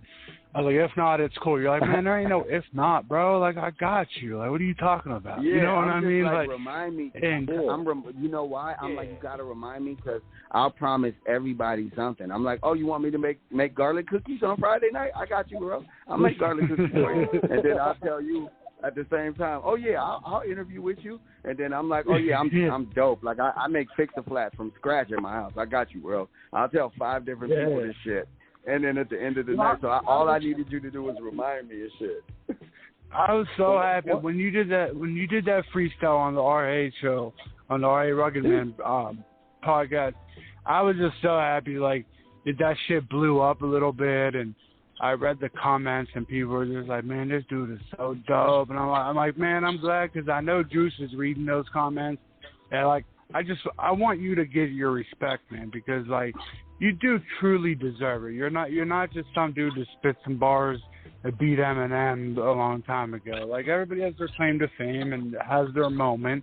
I was like, if not, it's cool. You're like, man, there ain't no if not, bro. Like, I got you. Like, what are you talking about? Yeah, you know what I mean? Like, remind me. And you know why? I'm like, you got to remind me because I'll promise everybody something. I'm like, oh, you want me to make garlic cookies on Friday night? I got you, bro. I'll make garlic cookies for you. And then I'll tell you at the same time, oh, yeah, I'll interview with you. And then I'm like, oh, yeah, I'm dope. Like, I make fix-a-flats from scratch at my house. I got you, bro. I'll tell 5 different people this shit. And then at the end of the night, so all I needed you to do was remind me of shit. I was so happy when you did that. When you did that freestyle on the RA show, on the RA Rugged Man podcast, I was just so happy. Like, that shit blew up a little bit, and I read the comments, and people were just like, "Man, this dude is so dope." And I'm like, man, I'm glad because I know Juice is reading those comments, and like, I want you to get your respect, man, because like, you do truly deserve it. You're not just some dude that spit some bars that beat Eminem a long time ago. Like, everybody has their claim to fame and has their moment.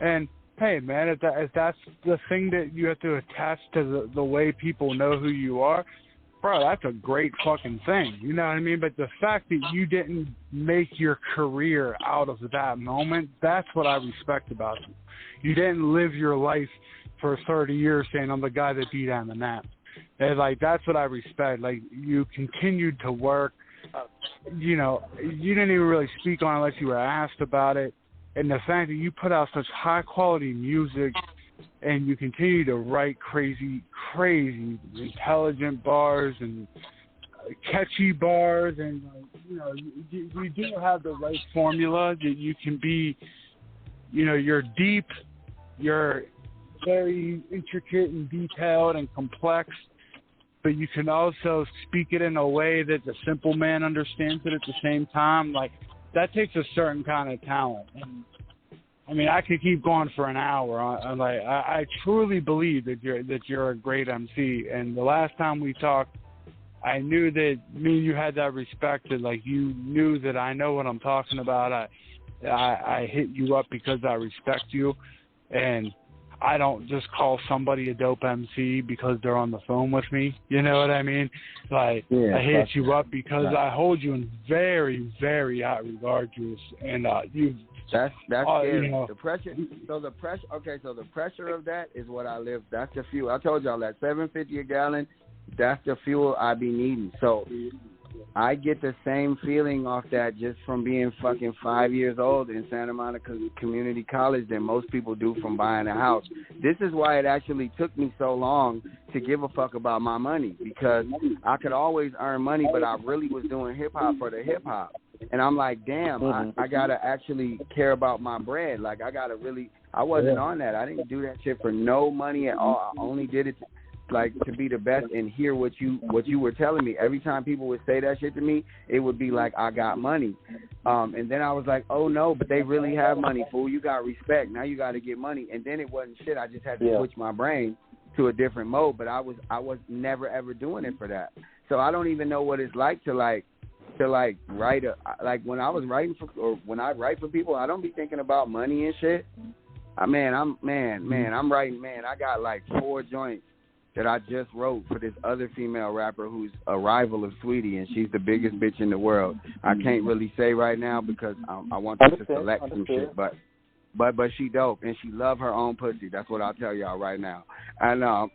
And hey, man, if that's the thing that you have to attach to the way people know who you are, bro, that's a great fucking thing. You know what I mean? But the fact that you didn't make your career out of that moment, that's what I respect about you. You didn't live your life for 30 years saying, I'm the guy that beat Eminem. And, like, that's what I respect. Like, you continued to work. You know, you didn't even really speak on it unless you were asked about it. And the fact that you put out such high-quality music and you continue to write crazy, intelligent bars and catchy bars, and, you know, you do have the right formula that you can be, you know, you're deep, you're very intricate and detailed and complex, but you can also speak it in a way that the simple man understands it at the same time. Like, that takes a certain kind of talent. And I mean, I could keep going for an hour. I truly believe that you're a great MC. And the last time we talked, I knew that me and you had that respect. That, like, you knew that I know what I'm talking about. I hit you up because I respect you, and I don't just call somebody a dope MC because they're on the phone with me. You know what I mean? Like, yeah, I hit you up because I hold you in very, very high regard, Juice. And you. That's scary. You know. The pressure. So the pressure. Okay, so the pressure of that is what I live. That's the fuel. I told y'all that $7.50 a gallon. That's the fuel I be needing. So I get the same feeling off that just from being fucking 5 years old in Santa Monica Community College than most people do from buying a house. This is why it actually took me so long to give a fuck about my money, because I could always earn money, but I really was doing hip-hop for the hip-hop. And I'm like, damn, I got to actually care about my bread. Like, I got to really – I wasn't on that. I didn't do that shit for no money at all. I only did it to be the best and hear what you were telling me. Every time people would say that shit to me, it would be like, I got money. And then I was like, oh, no, but they really have money, fool. You got respect. Now you got to get money. And then it wasn't shit. I just had to switch my brain to a different mode. But I was never, ever doing it for that. So I don't even know what it's like to write when I was writing when I write for people, I don't be thinking about money and shit. I'm writing, I got like 4 joints that I just wrote for this other female rapper who's a rival of Sweetie, and she's the biggest bitch in the world. I can't really say right now because I want her to select some shit, but she dope, and she love her own pussy. That's what I'll tell y'all right now. And I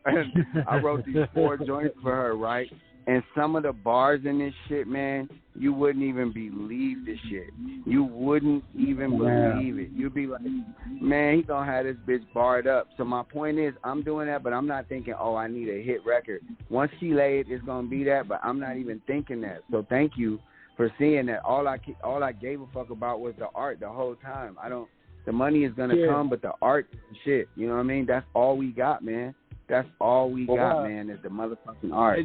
wrote these 4 joints for her, right? And some of the bars in this shit, man, you wouldn't even believe this shit. You wouldn't even believe it. You'd be like, man, he gonna have this bitch barred up. So my point is, I'm doing that, but I'm not thinking, oh, I need a hit record. Once she lay it, it's gonna be that, but I'm not even thinking that. So thank you for seeing that. All I gave a fuck about was the art the whole time. The money is gonna come, but the art, shit. You know what I mean? That's all we got, man. That's all we got, man, is the motherfucking art.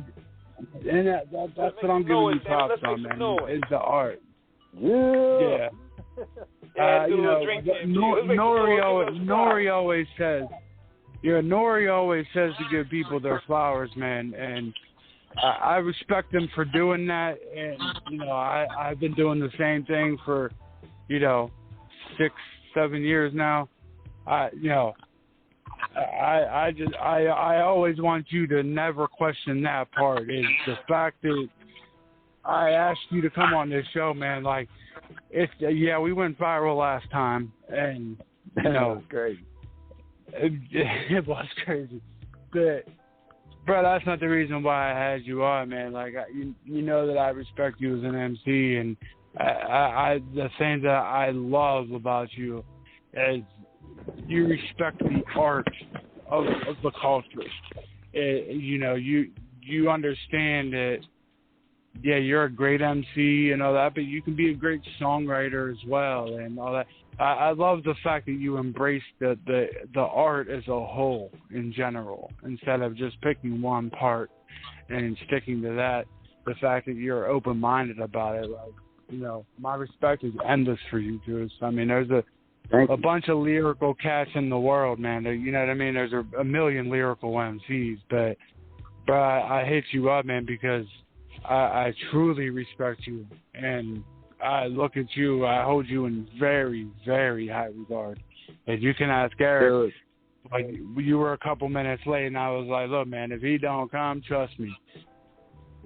And that's what I'm giving you props on, man. Is the art. Yeah. You know, Nori always says, Nori always says to give people their flowers, man. And I respect him for doing that. And, you know, I've been doing the same thing for, 6-7 years now. I always want you to never question that part. Is the fact that I asked you to come on this show, man. Like, we went viral last time, and it was crazy. It was crazy, but bro, that's not the reason why I had you on, man. Like, you know that I respect you as an MC, and the thing that I love about you is you respect the art of the culture. You understand that, you're a great MC and all that, but you can be a great songwriter as well and all that. I love the fact that you embrace the art as a whole in general, instead of just picking one part and sticking to that. The fact that you're open-minded about it, like, my respect is endless for you, Juice. I mean, there's a bunch of lyrical cats in the world, man. You know what I mean? There's a million lyrical MCs, but Bro, I hit you up, man, because I truly respect you, and I look at you, I hold you in very, very high regard. And you can ask Eric, like, you were a couple minutes late, and I was like, look, man, if he don't come, trust me,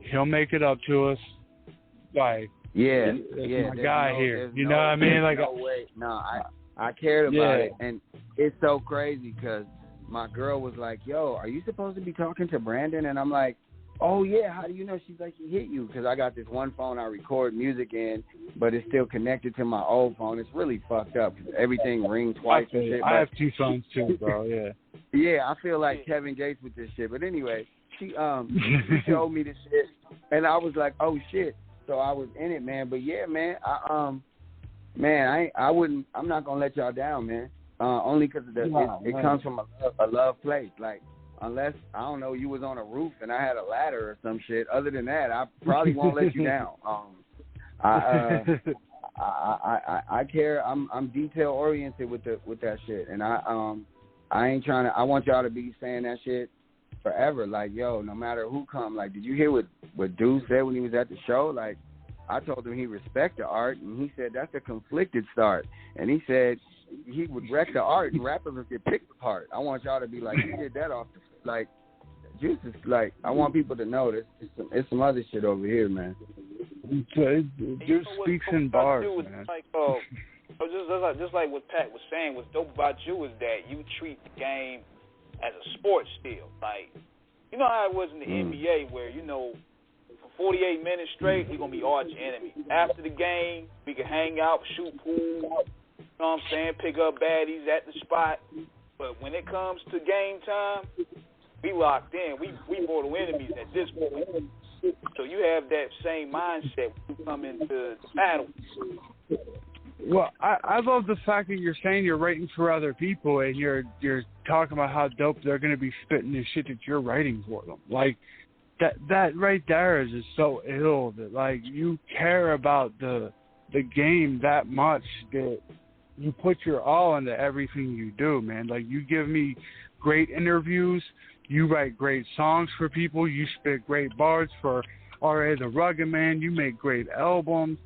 he'll make it up to us. Like, my guy here. You know what I mean? Like, no way. No, I cared about it, and it's so crazy because my girl was like, yo, are you supposed to be talking to Brandon? And I'm like, oh, yeah, how do you know? She's like, he hit you, because I got this one phone I record music in, but it's still connected to my old phone. It's really fucked up because everything rings twice and shit. I have two phones too, bro, yeah. Yeah, I feel like Kevin Gates with this shit. But anyway, she showed me this shit, and I was like, oh, shit. So I was in it, man. But, yeah, man, I'm not going to let y'all down, man. Only because it comes from a love place. Like, unless, I don't know, you was on a roof and I had a ladder or some shit. Other than that, I probably won't let you down. I care. I'm detail oriented with that shit, and I ain't trying to. I want y'all to be saying that shit forever. Like, yo, no matter who come. Like, did you hear what Deuce said when he was at the show? Like, I told him he respect the art, and he said that's a conflicted start. And he said he would wreck the art, and rappers would get picked apart. I want y'all to be like, he did that off the like. Juice is like, I want people to know this. It's some other shit over here, man. Juice speaks in bars, man. Like, just like what Pat was saying, what's dope about you is that you treat the game as a sport still. Like, you know how it was in the NBA where, you know, for 48 minutes straight, we're going to be arch enemies. After the game, we can hang out, shoot pool, you know what I'm saying, pick up baddies at the spot. But when it comes to game time, we locked in. We mortal enemies at this point. So you have that same mindset when you come into the battle. Well, I love the fact that you're saying you're writing for other people and you're talking about how dope they're going to be spitting the shit that you're writing for them. Like, that right there is just so ill that, like, you care about the game that much that you put your all into everything you do, man. Like, you give me great interviews. You write great songs for people. You spit great bars for R.A. the Rugged Man. You make great albums.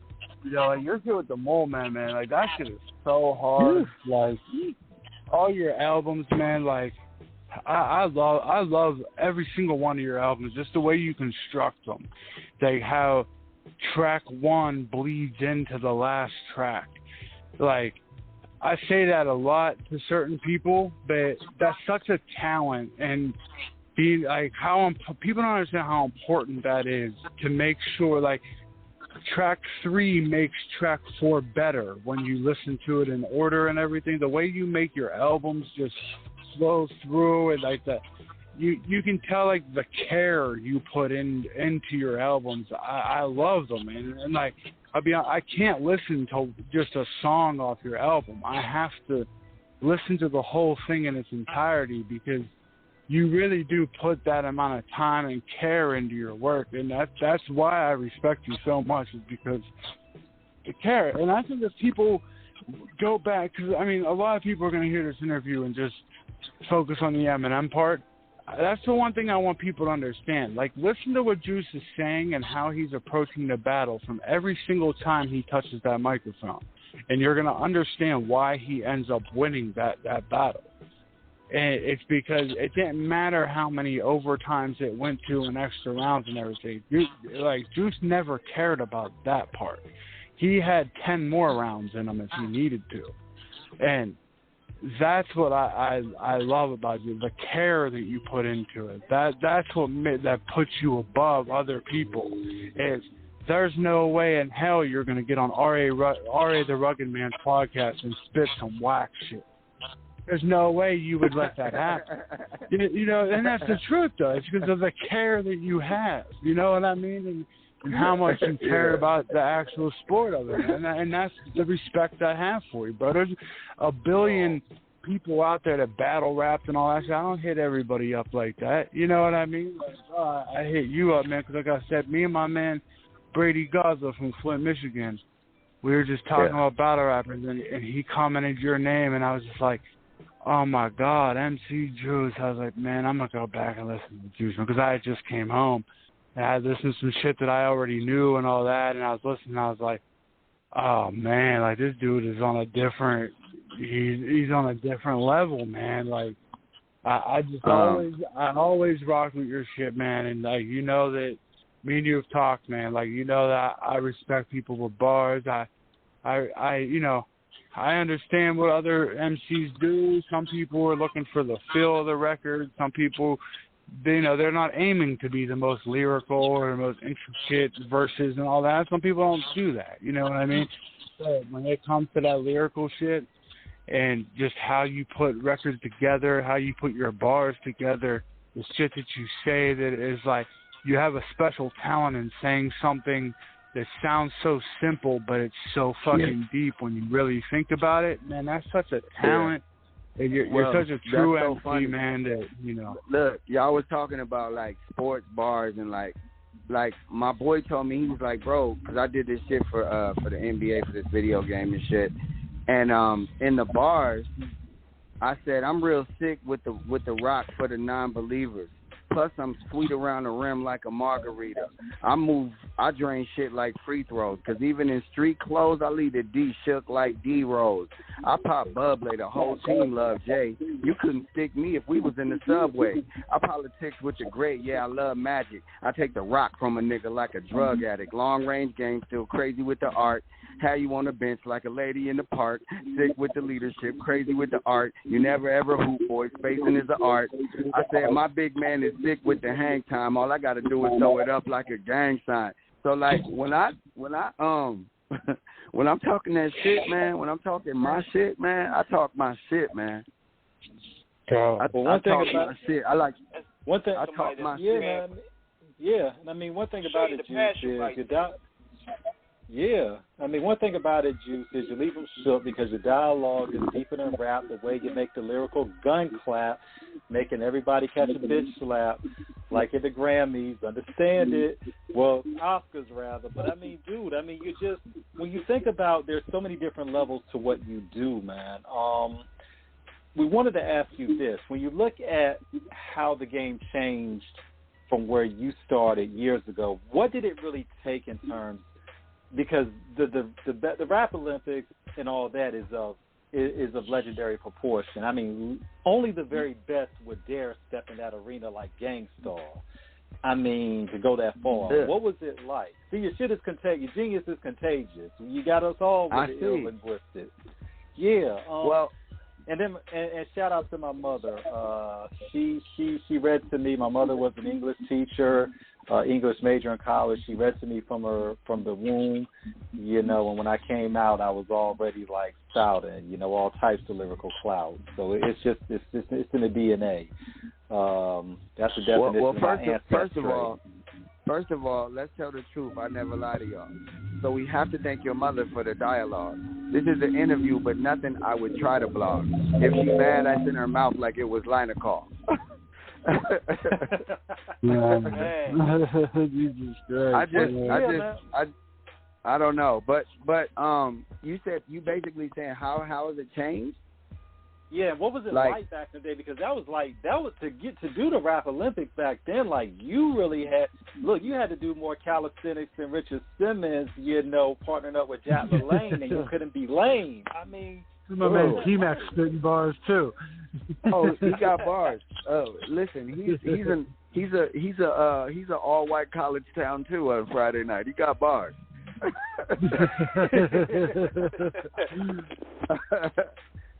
You know, like, you're good with the Mole Man, man. Like, that shit is so hard. Like, all your albums, man, like, I love every single one of your albums, just the way you construct them. Like, how track one bleeds into the last track. Like, I say that a lot to certain people, but that's such a talent, and being like people don't understand how important that is to make sure, like, track 3 makes track 4 better when you listen to it in order and everything. The way you make your albums just flow through, and like that, you can tell, like, the care you put into your albums. I love them, and like, I can't listen to just a song off your album. I have to listen to the whole thing in its entirety, because you really do put that amount of time and care into your work, and that's why I respect you so much, is because the care. And I think if people go back, because, I mean, a lot of people are going to hear this interview and just focus on the Eminem part. That's the one thing I want people to understand. Like, listen to what Juice is saying and how he's approaching the battle from every single time he touches that microphone. And you're going to understand why he ends up winning that battle. And it's because it didn't matter how many overtimes it went to and extra rounds and everything. Juice never cared about that part. He had 10 more rounds in him if he needed to. And that's what I love about you, the care that you put into it. That's what that puts you above other people. Is there's no way in hell you're going to get on R.A. the Rugged Man's podcast and spit some whack shit. There's no way you would let that happen. You know, and that's the truth, though. It's because of the care that you have. You know what I mean? And how much you care about the actual sport of it. And that's the respect I have for you, bro. There's a billion people out there that battle rap and all that shit. I don't hit everybody up like that. You know what I mean? Like, I hit you up, man, because like I said, me and my man Brady Gaza from Flint, Michigan, we were just talking about battle rappers, and he commented your name, and I was just like, oh my God, MC Juice. I was like, man, I'm gonna go back and listen to Juice because I just came home and I listened to some shit that I already knew and all that, and I was listening. And I was like, oh man, like this dude is on a different. He's on a different level, man. Like I always rock with your shit, man, and like you know that me and you have talked, man. Like you know that I respect people with bars. I you know. I understand what other MCs do. Some people are looking for the feel of the record. Some people, they're not aiming to be the most lyrical or the most intricate verses and all that. Some people don't do that. You know what I mean? But when it comes to that lyrical shit and just how you put records together, how you put your bars together, the shit that you say that is like you have a special talent in saying something that sounds so simple, but it's so fucking deep when you really think about it. Man, that's such a talent. And you're such a true MC, funny, man, that, you know. Look, y'all was talking about, like, sports bars and, like my boy told me, he was like, bro, because I did this shit for the NBA, for this video game and shit. And in the bars, I said, I'm real sick with the rock for the non-believers. Plus, I'm sweet around the rim like a margarita. I drain shit like free throws. Because even in street clothes, I leave the D shook like D-Rose. I pop bubbly, the whole team love Jay. You couldn't stick me if we was in the subway. I politics with the great, yeah, I love magic. I take the rock from a nigga like a drug addict. Long range game, still crazy with the art. Have you on the bench like a lady in the park. Sick with the leadership, crazy with the art. You never ever hoop, boy. Spacing is the art. I said my big man is sick with the hang time. All I gotta do is throw it up like a gang sign. So like when I'm talking that shit, man, when I'm talking my shit, man, I talk my shit, man. I talk my shit. I like one thing. I talk my shit. Man. Yeah, I mean one thing about it, Juice, is yeah, I mean, one thing about it, Juice, is you leave them shook because your dialogue is deeper than rap, the way you make the lyrical gun clap, making everybody catch a bitch slap, like at the Grammys, understand it, well, Oscars rather, but I mean, dude, you just, when you think about, there's so many different levels to what you do, man. We wanted to ask you this, when you look at how the game changed from where you started years ago, what did it really take in terms, because the Rap Olympics and all that is of legendary proportion. I mean, only the very best would dare step in that arena like Gangstar. I mean, to go that far. Yeah. What was it like? See, your shit is contagious. Your genius is contagious. You got us all with the ill linguistics. Yeah. Well. And then, and shout out to my mother. She read to me. My mother was an English teacher, English major in college. She read to me from the womb, you know. And when I came out, I was already like spouting, you know, all types of lyrical clout. So it's in the DNA. That's the definition of my ancestry. First of all, let's tell the truth. I never lie to y'all. So we have to thank your mother for the dialogue. This is an interview, but nothing I would try to blog. If she's mad, I send her mouth like it was line of call. Jesus Christ. I don't know. But you said, you basically saying how has it changed? Yeah, what was it like back in the day? Because that was to get to do the Rap Olympics back then. Like you really you had to do more calisthenics than Richard Simmons, you know, partnering up with Jack LaLanne, and you couldn't be lame. I mean, my man T-Mac spitting bars too. Oh, he got bars. Oh, listen, he's a all white college town too on Friday night. He got bars.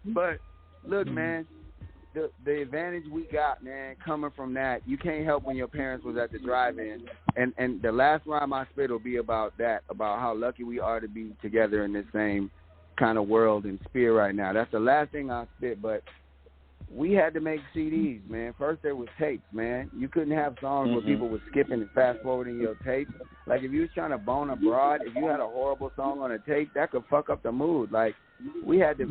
But look, man, the advantage we got, man, coming from that, you can't help when your parents was at the drive-in. And the last rhyme I spit will be about that, about how lucky we are to be together in the same kind of world and sphere right now. That's the last thing I spit, but we had to make CDs, man. First there was tapes, man. You couldn't have songs where people were skipping and fast-forwarding your tape. Like, if you was trying to bone a broad, if you had a horrible song on a tape, that could fuck up the mood. Like, we had to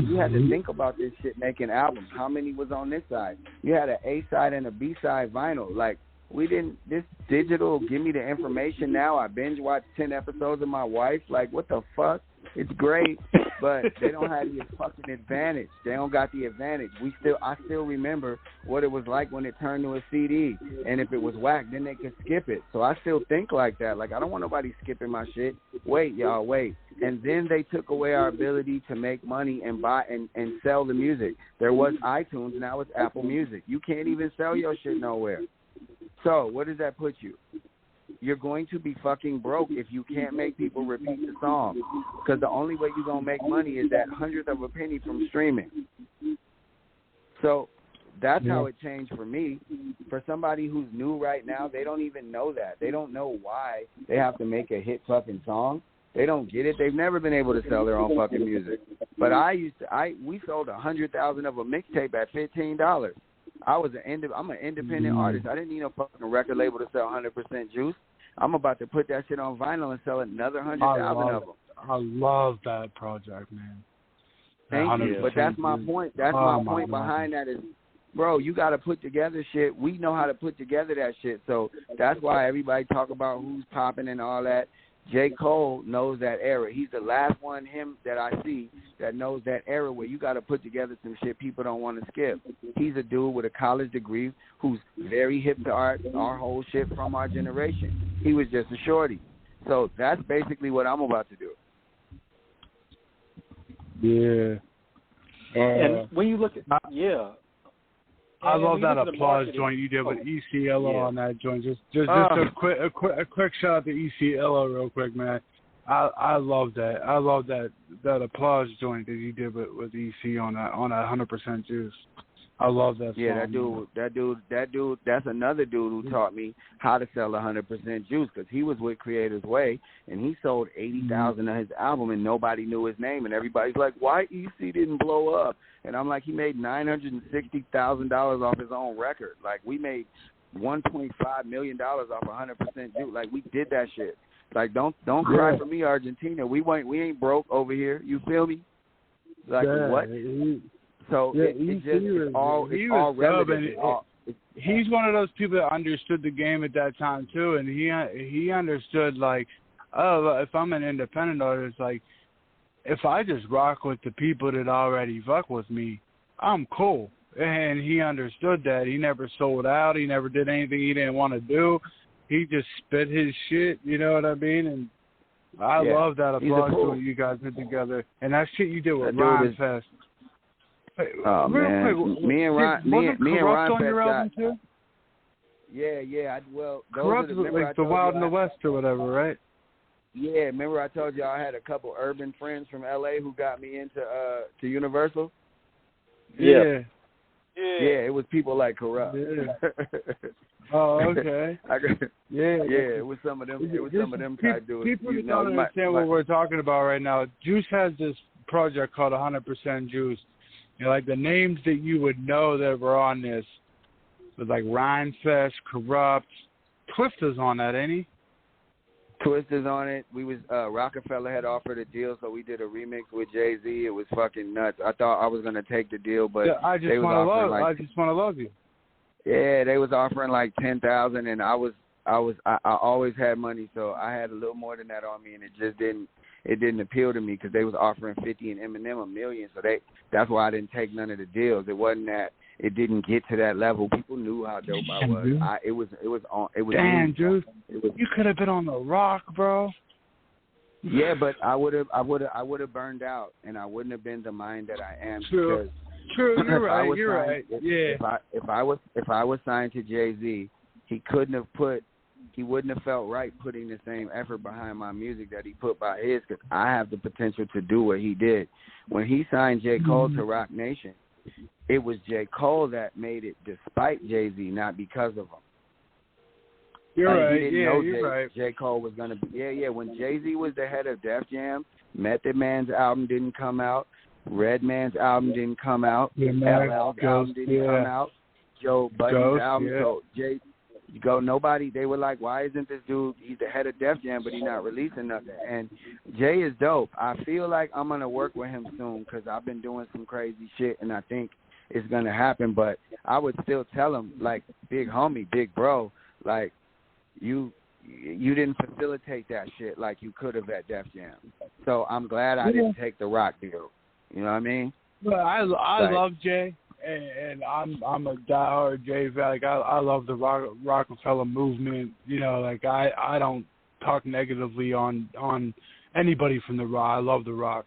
think about this shit making albums. How many was on this side? You had an A-side and a B-side vinyl. Like, this digital, give me the information now. I binge watch 10 episodes of my wife. Like, what the fuck? It's great, but they don't have the fucking advantage. They don't got the advantage. I still remember what it was like when it turned to a CD, and if it was whack, then they could skip it. So I still think like that. Like, I don't want nobody skipping my shit. Wait, y'all, wait. And then they took away our ability to make money and buy and sell the music. There was iTunes, now it's Apple Music. You can't even sell your shit nowhere. So what does that put you? You're going to be fucking broke if you can't make people repeat the song, because the only way you're going to make money is that 100th of a penny from streaming. So that's how it changed for me. For somebody who's new right now, they don't even know that. They don't know why they have to make a hit fucking song. They don't get it. They've never been able to sell their own fucking music. But we sold 100,000 of a mixtape at $15. I'm an independent artist. I didn't need no fucking record label to sell 100% Juice. I'm about to put that shit on vinyl and sell another 100,000 of them. I love that project, man. Thank you. But that's my point. That's my point behind that is, bro, you got to put together shit. We know how to put together that shit. So that's why everybody talk about who's popping and all that. J. Cole knows that era. He's the last one, that I see that knows that era where you got to put together some shit people don't want to skip. He's a dude with a college degree who's very hip to our whole shit from our generation. He was just a shorty. So that's basically what I'm about to do. Yeah. And when you look at, I love that applause joint you did with ECLO on that joint. Just a quick shout out to ECLO real quick, man. I love that. I love that applause joint that you did with EC on that 100% Juice. I love that song. Yeah, that dude, that's another dude who taught me how to sell 100% Juice, because he was with Creator's Way, and he sold 80,000 of his album, and nobody knew his name, and everybody's like, why EC didn't blow up? And I'm like, he made $960,000 off his own record. Like, we made $1.5 million off 100% Juice. Like, we did that shit. Like, don't cry for me, Argentina. We ain't broke over here. You feel me? Like, what? So it's all relative. He's one of those people that understood the game at that time too, and he understood, like, oh, if I'm an independent artist, like, if I just rock with the people that already fuck with me, I'm cool. And he understood that. He never sold out. He never did anything he didn't want to do. He just spit his shit. You know what I mean? And I love that applause to what you guys did together. And that shit you did with Rhyme Fest. Hey, man. Quick, me and Ron on your album too? Yeah. Corrupt was like the Wild in the West or whatever, right? Yeah, remember I told you I had a couple urban friends from LA who got me into to Universal? Yeah, it was people like Corrupt. Yeah. Oh, okay. It was some of them. It was some of them type dudes. People don't understand what we're talking about right now. Juice has this project called 100% Juice. You know, like the names that you would know that were on this was like Rhyme Fest, Corrupt, Twista's on that, ain't he? Twista's on it. We was Rockefeller had offered a deal, so we did a remix with Jay-Z. It was fucking nuts. I thought I was gonna take the deal, but I just want to love you. Yeah, they was offering like 10,000, and I always had money, so I had a little more than that on me, and it just didn't appeal to me because they was offering 50 and Eminem $1 million, so that's why I didn't take none of the deals. It wasn't that it didn't get to that level. People knew how dope I was. It was. Damn, Juice, you could have been on the rock, bro. Yeah, but I would have burned out, and I wouldn't have been the mind that I am. True, you're right. If I was signed to Jay-Z, he wouldn't have felt right putting the same effort behind my music that he put by his, because I have the potential to do what he did. When he signed J. Cole to Rock Nation, it was J. Cole that made it despite Jay-Z, not because of him. You're right. He didn't know you're right. J. Cole was going to be. Yeah. When Jay-Z was the head of Def Jam, Method Man's album didn't come out. Redman's album didn't come out. LL's album didn't come out. Joe Budden's album. So nobody, they were like, why isn't this dude, he's the head of Def Jam, but he's not releasing nothing. And Jay is dope. I feel like I'm going to work with him soon because I've been doing some crazy shit, and I think it's going to happen. But I would still tell him, like, big homie, big bro, like, you you didn't facilitate that shit like you could have at Def Jam. So I'm glad I didn't take the Rock deal. You know what I mean? But I love Jay, and I'm a diehard Jay fan. Like I love the Rockefeller movement. You know, like I don't talk negatively on anybody from the Rock. I love the Rock.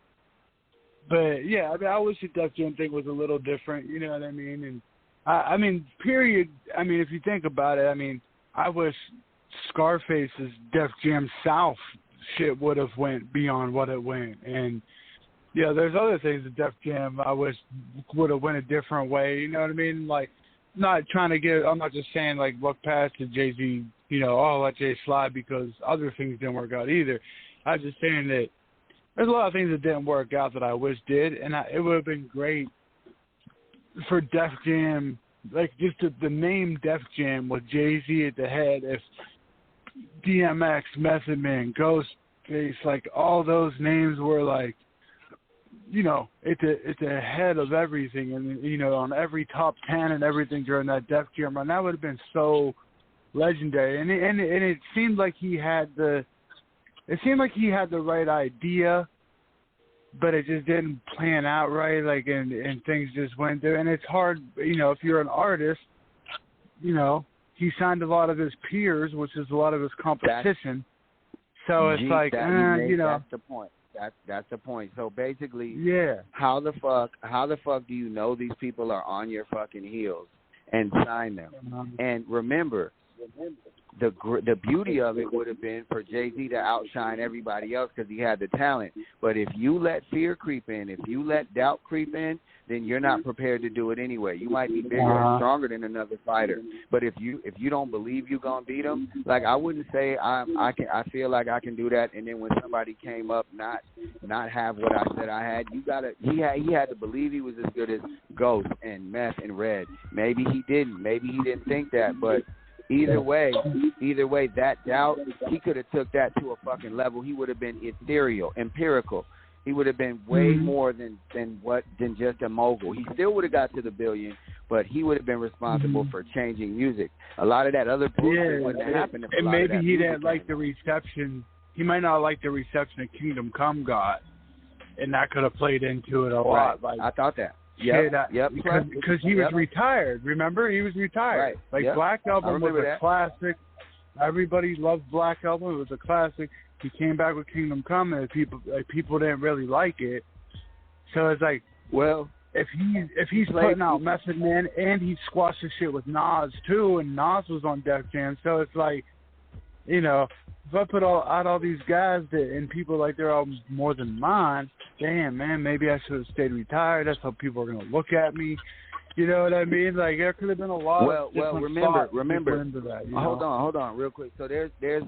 But yeah, I mean, I wish the Def Jam thing was a little different. You know what I mean? And I mean, period. I mean, if you think about it, I mean, I wish Scarface's Def Jam South shit would have went beyond what it went. And yeah, there's other things that Def Jam I wish would have went a different way. You know what I mean? Like, I'm not just saying like look past the Jay-Z, you know, oh, let Jay slide because other things didn't work out either. I'm just saying that there's a lot of things that didn't work out that I wish did, and it would have been great for Def Jam, like just the name Def Jam with Jay-Z at the head, if DMX, Method Man, Ghostface, like all those names were like, you know, it's the head of everything, and you know, on every top 10 and everything during that Def Jam run, that would have been so legendary. And it seemed like he had the right idea, but it just didn't plan out right. Like, and things just went there. And it's hard, you know, if you're an artist, you know, he signed a lot of his peers, which is a lot of his competition. So it's like, you know, that's the point. That's the point. So basically, yeah. How the fuck do you know these people are on your fucking heels and sign them? And remember, the beauty of it would have been for Jay-Z to outshine everybody else because he had the talent. But if you let fear creep in, if you let doubt creep in, then you're not prepared to do it anyway. You might be bigger and stronger than another fighter, but if you don't believe you're gonna beat him, like I wouldn't say I feel like I can do that. And then when somebody came up, not have what I said I had, he had to believe he was as good as Ghost and Meth and Red. Maybe he didn't think that, but either way, that doubt, he could have took that to a fucking level. He would have been ethereal, empirical. He would have been way more than just a mogul. He still would have got to the billion, but he would have been responsible for changing music. A lot of that other bullshit wouldn't have happened. And maybe he didn't like the reception. He might not like the reception that Kingdom Come got, and that could have played into it a lot. Like, I thought that. Yep. Because he was retired. Remember, he was retired. Right. Like Black Album was a classic. Everybody loved Black Album. It was a classic. He came back with Kingdom Come, and people didn't really like it. So it's like, well, if he's putting out Method Man and he squashed the shit with Nas too, and Nas was on Def Jam, so it's like, you know, if I put out all these guys and people like their albums more than mine, damn man, maybe I should have stayed retired. That's how people are gonna look at me. You know what I mean? Like there could have been a lot. Well, remember. Into that, hold on, real quick. So there's.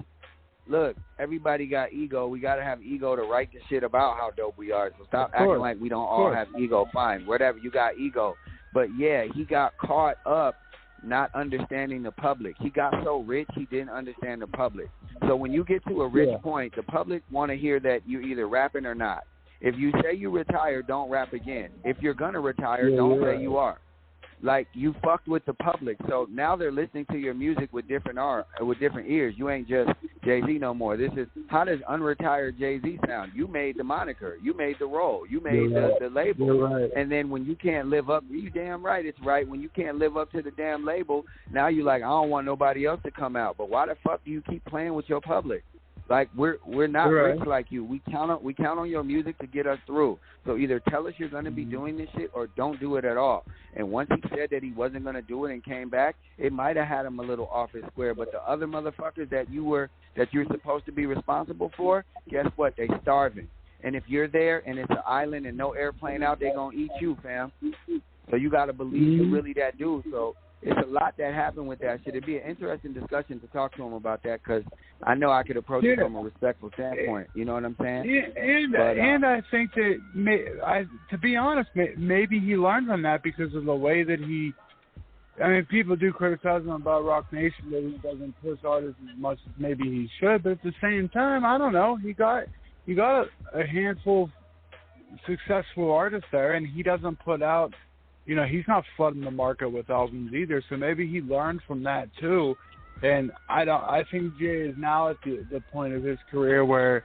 Look, everybody got ego. We got to have ego to write the shit about how dope we are. So stop acting like we don't all have ego. Fine, whatever, you got ego. But, yeah, he got caught up not understanding the public. He got so rich he didn't understand the public. So when you get to a rich point, the public want to hear that you're either rapping or not. If you say you retire, don't rap again. If you're going to retire, don't say you are. Like, you fucked with the public, so now they're listening to your music with different ears. You ain't just Jay-Z no more. This is, how does unretired Jay-Z sound? You made the moniker. You made the role. You made the label. And then when you can't live up, you damn right it's right. When you can't live up to the damn label, now you're like, I don't want nobody else to come out. But why the fuck do you keep playing with your public? Like, we're not rich like you. We count on your music to get us through. So either tell us you're going to be doing this shit or don't do it at all. And once he said that he wasn't going to do it and came back, it might have had him a little off his square. But the other motherfuckers that you're supposed to be responsible for, guess what? They starving. And if you're there and it's an island and no airplane out, they going to eat you, fam. So you got to believe you're really that dude. So it's a lot that happened with that shit. It'd be an interesting discussion to talk to him about that because I know I could approach it from a respectful standpoint. You know what I'm saying? And I think that, to be honest, maybe he learned from that because of the way that he. I mean, people do criticize him about Rock Nation that he doesn't push artists as much as maybe he should, but at the same time, I don't know. He got a handful of successful artists there, and he doesn't put out. You know, he's not flooding the market with albums either, so maybe he learned from that too. And I think Jay is now at the point of his career where,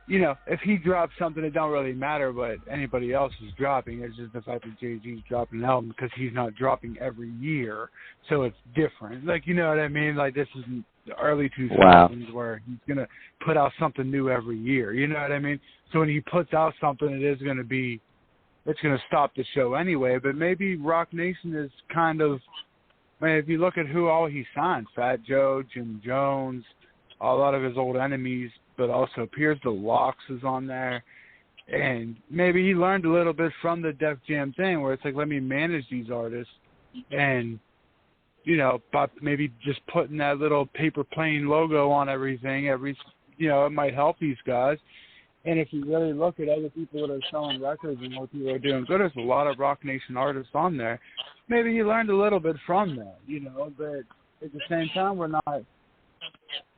you know, if he drops something, it don't really matter what anybody else is dropping. It's just the fact that Jay-Z's dropping an album because he's not dropping every year, so it's different. Like, you know what I mean? Like, this isn't the early 2000s where he's going to put out something new every year. You know what I mean? So when he puts out something, it's going to stop the show anyway. But maybe Rock Nation is kind of, man, if you look at who all he signed, Fat Joe, Jim Jones, a lot of his old enemies, but also Piers the Locks is on there. And maybe he learned a little bit from the Def Jam thing where it's like, let me manage these artists. And, you know, by maybe just putting that little paper plane logo on everything, you know, it might help these guys. And if you really look at other people that are selling records and what people are doing good, there's a lot of Rock Nation artists on there. Maybe he learned a little bit from that, you know, but at the same time, we're not.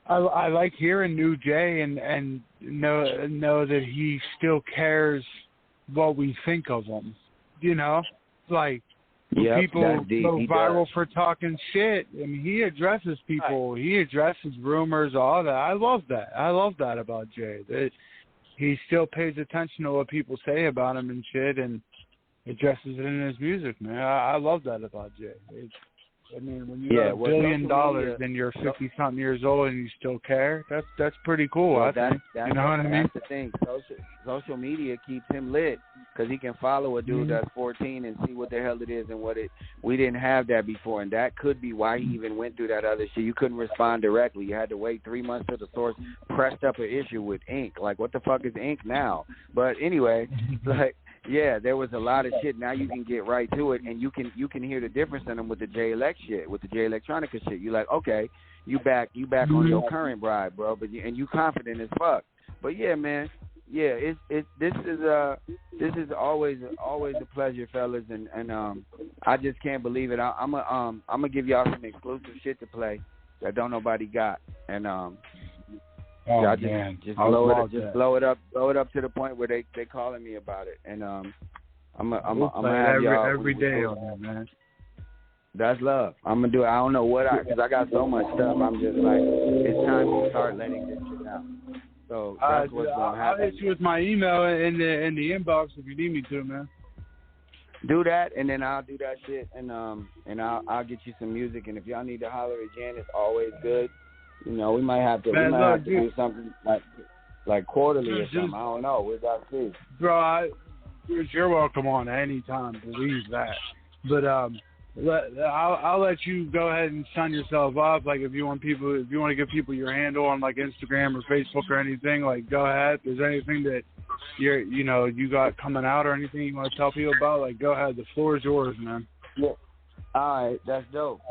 I like hearing New Jay and know that he still cares what we think of him, you know, like people go viral for talking shit. I mean, he addresses people, he addresses rumors, all that. I love that about Jay. That he still pays attention to what people say about him and shit, and addresses it in his music, man. I love that about Jay. I mean, when you got $1 billion and you're 50-something years old and you still care, that's pretty cool. Well, I think. You know what I mean? That's the thing. Social media keeps him lit because he can follow a dude that's 14 and see what the hell it is and we didn't have that before, and that could be why he even went through that other shit. You couldn't respond directly. You had to wait 3 months till the source pressed up an issue with ink. Like, what the fuck is ink now? But anyway, like, yeah, there was a lot of shit. Now you can get right to it, and you can hear the difference in them with the J-Elect shit, with the J-Electronica shit. You're like, okay, you back on your current bride, bro, and you confident as fuck. But yeah, man, yeah, this is always a pleasure, fellas, and I just can't believe it. I'm gonna give y'all some exclusive shit to play that don't nobody got, and just blow it up to the point where they calling me about it, and I'm gonna have y'all every day on that, man. That's love. I'm gonna do it. I don't know because I got so much stuff. I'm just like, it's time to start letting this shit out. So that's what's gonna happen. I'll hit you with my email in the inbox if you need me to, man. Do that, and then I'll do that shit, and I'll get you some music. And if y'all need to holler again, it's always good. You know, we might have to do something like quarterly or something. I don't know. We got to see. Bro, you're welcome on any time. Believe that. But I'll let you go ahead and sign yourself up. Like, if you want to give people your handle on like Instagram or Facebook or anything, like, go ahead. If there's anything that you got coming out or anything you want to tell people about, like, go ahead. The floor is yours, man. Yeah. All right, that's dope.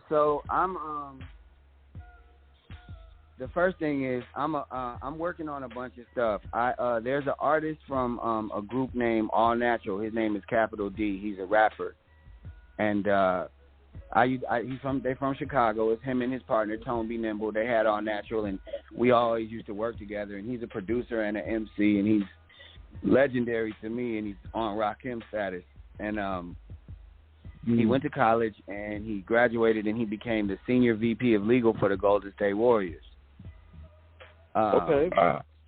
So I'm the first thing is I'm working on a bunch of stuff. There's an artist from a group named All Natural. His name is Capital D. He's a rapper, and they're from Chicago. It's him and his partner Tone B. Nimble. They had All Natural, and we always used to work together. And he's a producer and an MC, and he's legendary to me. And he's on Rakim status. And he went to college and he graduated, and he became the senior VP of legal for the Golden State Warriors.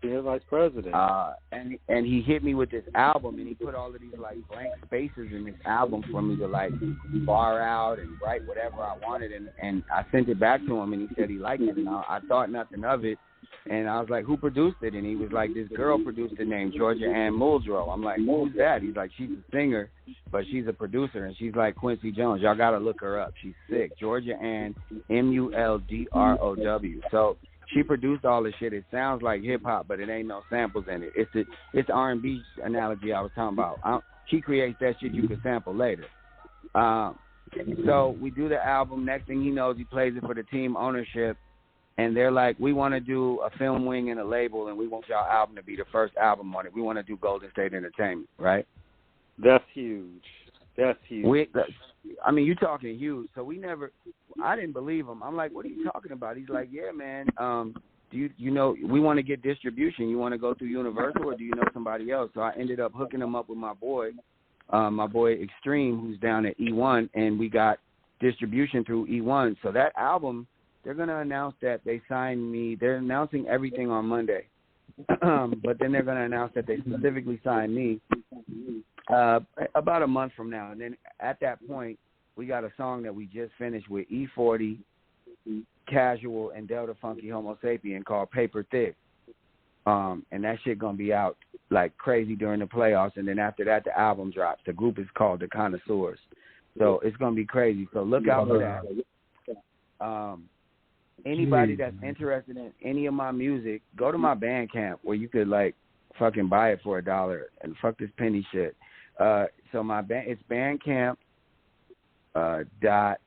Senior vice president. And he hit me with this album, and he put all of these like blank spaces in this album for me to like bar out and write whatever I wanted, and I sent it back to him, and he said he liked it, and I thought nothing of it, and I was like, who produced it? And he was like, this girl produced it named Georgia Ann Muldrow. I'm like, who's that? He's like, she's a singer, but she's a producer, and she's like Quincy Jones. Y'all gotta look her up. She's sick. Georgia Ann Muldrow. So she produced all this shit. It sounds like hip hop, but it ain't no samples in it. It's the R&B analogy I was talking about. She creates that shit you can sample later. So we do the album. Next thing he knows, he plays it for the team ownership, and they're like, we want to do a film wing and a label, and we want y'all album to be the first album on it. We want to do Golden State Entertainment, right? That's huge. That's huge. You're talking huge. So I didn't believe him. I'm like, what are you talking about? He's like, yeah, man. Do you know, we want to get distribution. You want to go through Universal, or do you know somebody else? So I ended up hooking him up with my boy Extreme, who's down at E1, and we got distribution through E1. So that album, they're going to announce that they signed me. They're announcing everything on Monday. But then they're going to announce that they specifically signed me about a month from now. And then at that point, we got a song that we just finished with E40, Casual, and Delta Funky Homo Sapien called Paper Thick. And that shit going to be out like crazy during the playoffs. And then after that, the album drops. The group is called The Connoisseurs. So it's going to be crazy. So look out for that. Anybody that's interested in any of my music, go to my Bandcamp where you could like fucking buy it for $1 and fuck this penny shit. So my it's Bandcamp dot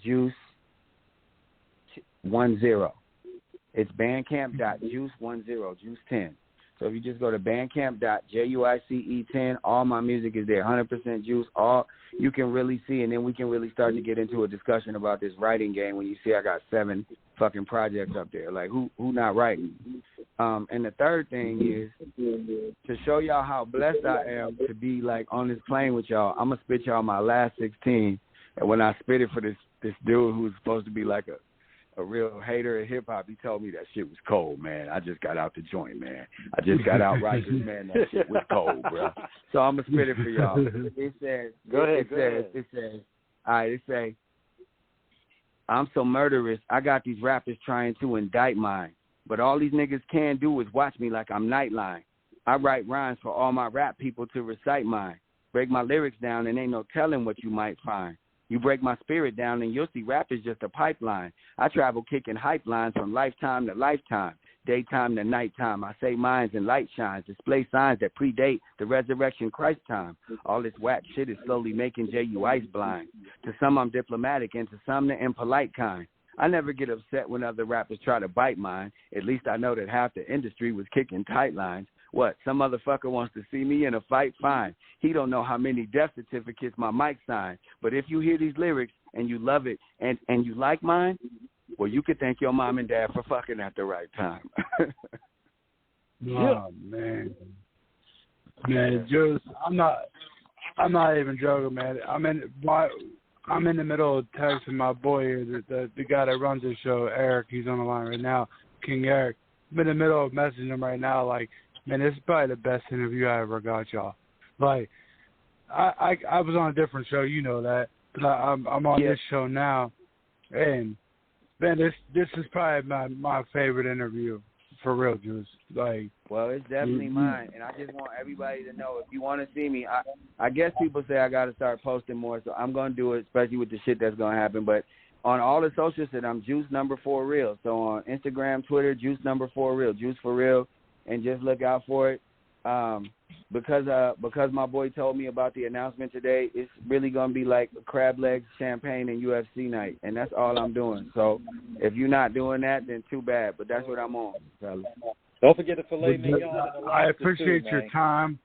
juice10. It's Bandcamp.juice10, juice10. So if you just go to Bandcamp.J.U.I.C.E 10, all my music is there, 100% juice. All you can really see, and then we can really start to get into a discussion about this writing game. When you see I got 7 fucking projects up there, like who not writing? And the third thing is to show y'all how blessed I am to be like on this plane with y'all. I'm gonna spit y'all my last 16, and when I spit it for this dude who's supposed to be like a real hater of hip-hop, he told me that shit was cold, man. I just got out the joint, man. I just got out right, man. That shit was cold, bro. So I'm going to spit it for y'all. It says, all right, it says, I'm so murderous, I got these rappers trying to indict mine. But all these niggas can do is watch me like I'm Nightline. I write rhymes for all my rap people to recite mine. Break my lyrics down and ain't no telling what you might find. You break my spirit down and you'll see rap is just a pipeline. I travel kicking hype lines from lifetime to lifetime, daytime to nighttime. I say minds and light shines, display signs that predate the resurrection Christ time. All this whack shit is slowly making J.U.I.C.E blind. To some I'm diplomatic and to some the impolite kind. I never get upset when other rappers try to bite mine. At least I know that half the industry was kicking tight lines. What, some motherfucker wants to see me in a fight? Fine. He don't know how many death certificates my mic signed. But if you hear these lyrics and you love it and you like mine, well, you could thank your mom and dad for fucking at the right time. Oh, man. Man, just, I'm not even joking, man. I'm in the middle of texting my boy here, the guy that runs the show, Eric. He's on the line right now, King Eric. I'm in the middle of messaging him right now, like, man, this is probably the best interview I ever got, y'all. Like, I was on a different show, you know that. But I'm on this show now, and man, this is probably my favorite interview for real, Juice. Like, well, it's definitely mine, and I just want everybody to know if you want to see me. I guess people say I got to start posting more, so I'm gonna do it, especially with the shit that's gonna happen. But on all the socials, that I'm Juice4Real. So on Instagram, Twitter, Juice4Real, Juice for Real. And just look out for it, because my boy told me about the announcement today. It's really gonna be like crab legs, champagne, and UFC night, and that's all I'm doing. So if you're not doing that, then too bad. But that's what I'm on, fellas. Don't forget the filet mignon. And the I appreciate too, your time.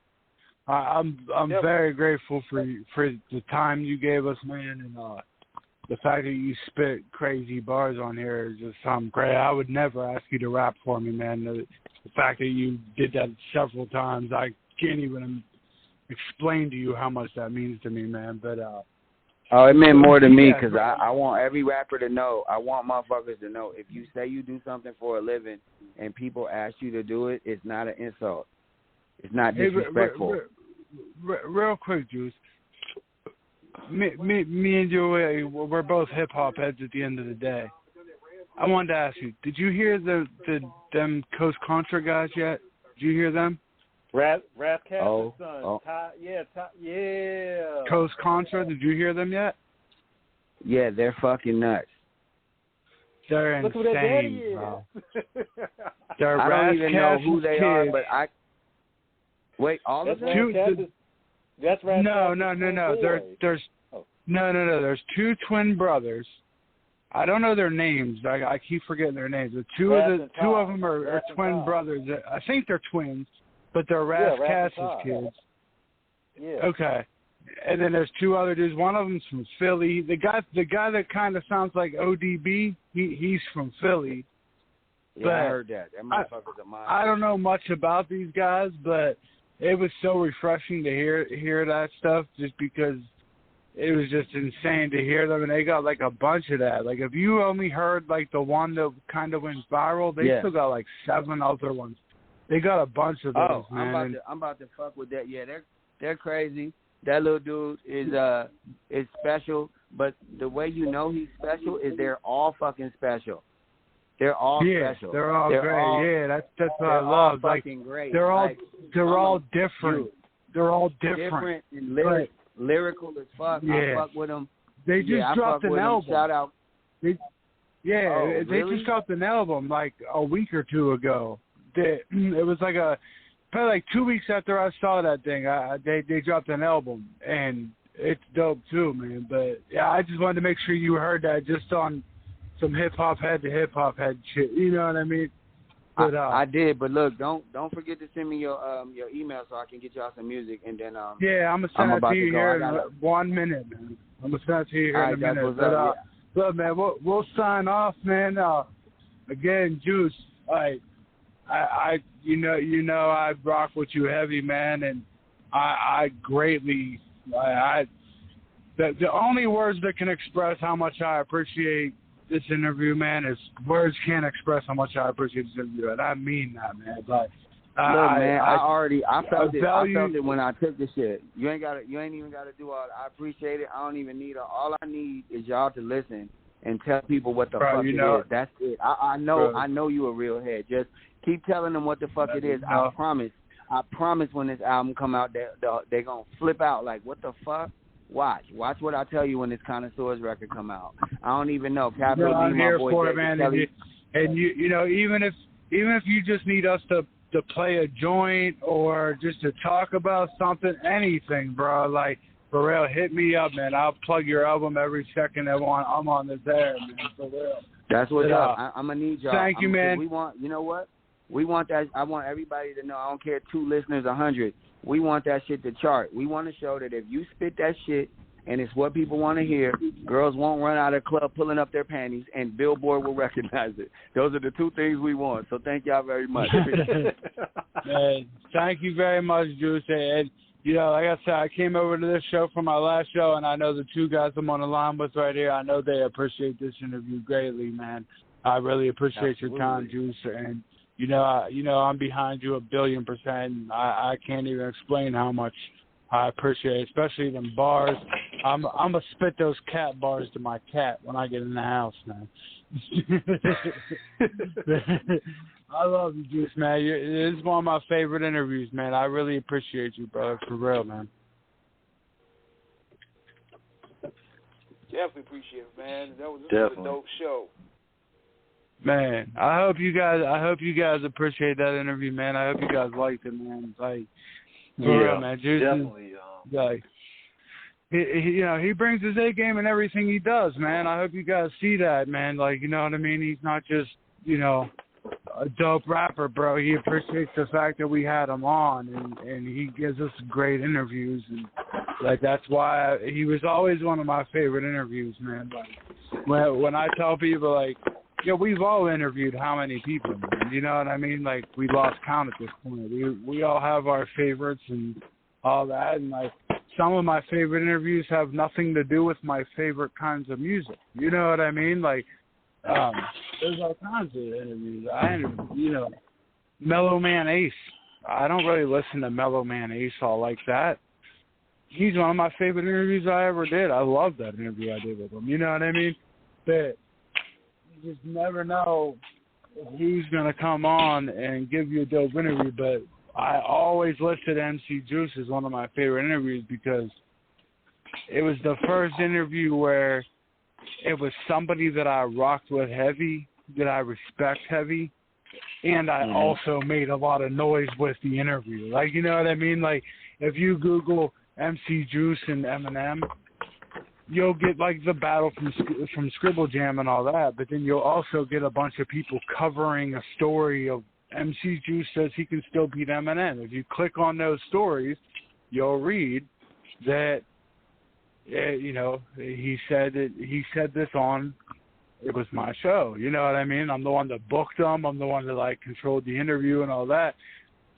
I'm very grateful for the time you gave us, man, and the fact that you spit crazy bars on here is just something great. I would never ask you to rap for me, man. The fact that you did that several times, I can't even explain to you how much that means to me, man. But it meant more to me because I want every rapper to know. I want motherfuckers to know if you say you do something for a living and people ask you to do it, it's not an insult. It's not disrespectful. Real quick, Juice. Me and Joey, we're both hip hop heads at the end of the day. I wanted to ask you, did you hear them Coast Contra guys yet? Did you hear them? Rap Cat son. Yeah. Coast Contra, did you hear them yet? Yeah, they're fucking nuts. They're Look insane, who bro. They're I don't even know who they are, but wait, all that's of them? That's Rap No. There's 2 twin brothers. I don't know their names. I keep forgetting their names. But two of them are twin brothers. I think they're twins, but they're Razzcast's kids. Yeah. Okay. And then there's 2 other dudes. One of them's from Philly. The guy that kind of sounds like ODB, he's from Philly. Yeah, I heard that. That motherfucker's a mine. I don't know much about these guys, but it was so refreshing to hear that stuff just because it was just insane to hear them, and they got like a bunch of that. Like if you only heard like the one that kind of went viral, they still got like 7 other ones. They got a bunch of those, man. I'm about to fuck with that. Yeah, they're crazy. That little dude is special, but the way you know he's special is they're all fucking special. They're all special. They're all great. That's what I love. Like great. they're all different. Dude. They're all different and lyrical as fuck. Yeah. I fuck with them. They just dropped an album. Shout out. They just dropped an album like a week or two ago. It was like probably like 2 weeks after I saw that thing. They dropped an album, and it's dope too, man. But yeah, I just wanted to make sure you heard that just on some hip hop head to hip hop head shit. You know what I mean? But, I did, but look, don't forget to send me your email so I can get y'all some music, and then yeah, I'm gonna send it to you here in 1 minute, man. I'm gonna send it to you here in a minute. But look, man, we'll sign off, man. Again, Juice, I rock with you heavy, man, and I greatly the only words that can express how much I appreciate this interview, man, is words can't express how much I appreciate this interview, and I mean that, man. But I felt it when I took the shit. You ain't even gotta do all that. I appreciate it. I don't even need all I need is y'all to listen and tell people what the fuck it is. That's it. I know you a real head. Just keep telling them what the fuck it is. I promise when this album come out, they're gonna flip out like, what the fuck? Watch what I tell you when this Connoisseur's record come out. I don't even know. I'm here for it, man. And you know, even if you just need us to play a joint or just to talk about something, anything, bro. Like for real, hit me up, man. I'll plug your album every second I'm on this air, man. For real. That's what's up. I'm gonna need y'all. Thank you, man. We want, you know what? We want that. I want everybody to know. I don't care 2 listeners, 100. We want that shit to chart. We want to show that if you spit that shit and it's what people want to hear, girls won't run out of the club pulling up their panties, and Billboard will recognize it. Those are the 2 things we want. So thank y'all very much. Man, thank you very much, Juice. And, you know, like I said, I came over to this show for my last show, and I know the 2 guys I'm on the line with right here, I know they appreciate this interview greatly, man. I really appreciate your time, Juice. And, you know, I'm behind you 1,000,000,000%. I can't even explain how much I appreciate it, especially them bars. I'm gonna spit those cat bars to my cat when I get in the house, man. I love you, Juice, man. This is one of my favorite interviews, man. I really appreciate you, brother, for real, man. Definitely appreciate it, man. This was a dope show. Man, I hope you guys appreciate that interview, man. I hope you guys liked it, man. Like, for real, man. Juice definitely. Like, he brings his A game in everything he does, man. I hope you guys see that, man. Like, you know what I mean? He's not just, you know, a dope rapper, bro. He appreciates the fact that we had him on, and he gives us great interviews, and like that's why he was always one of my favorite interviews, man. Like, when I tell people, like, yeah, we've all interviewed how many people, man? You know what I mean? Like, we lost count at this point. We all have our favorites and all that, and like some of my favorite interviews have nothing to do with my favorite kinds of music. You know what I mean? Like, there's all kinds of interviews. Mellow Man Ace. I don't really listen to Mellow Man Ace all like that. He's one of my favorite interviews I ever did. I love that interview I did with him. You know what I mean? But you just never know who's going to come on and give you a dope interview, but I always listed MC Juice as one of my favorite interviews because it was the first interview where it was somebody that I rocked with heavy, that I respect heavy, and I also made a lot of noise with the interview. Like, you know what I mean? Like, if you Google MC Juice and Eminem, you'll get, like, the battle from Scribble Jam and all that, but then you'll also get a bunch of people covering a story of MC Juice says he can still beat Eminem. If you click on those stories, you'll read that, he said this on, it was my show. You know what I mean? I'm the one that booked them. I'm the one that, like, controlled the interview and all that.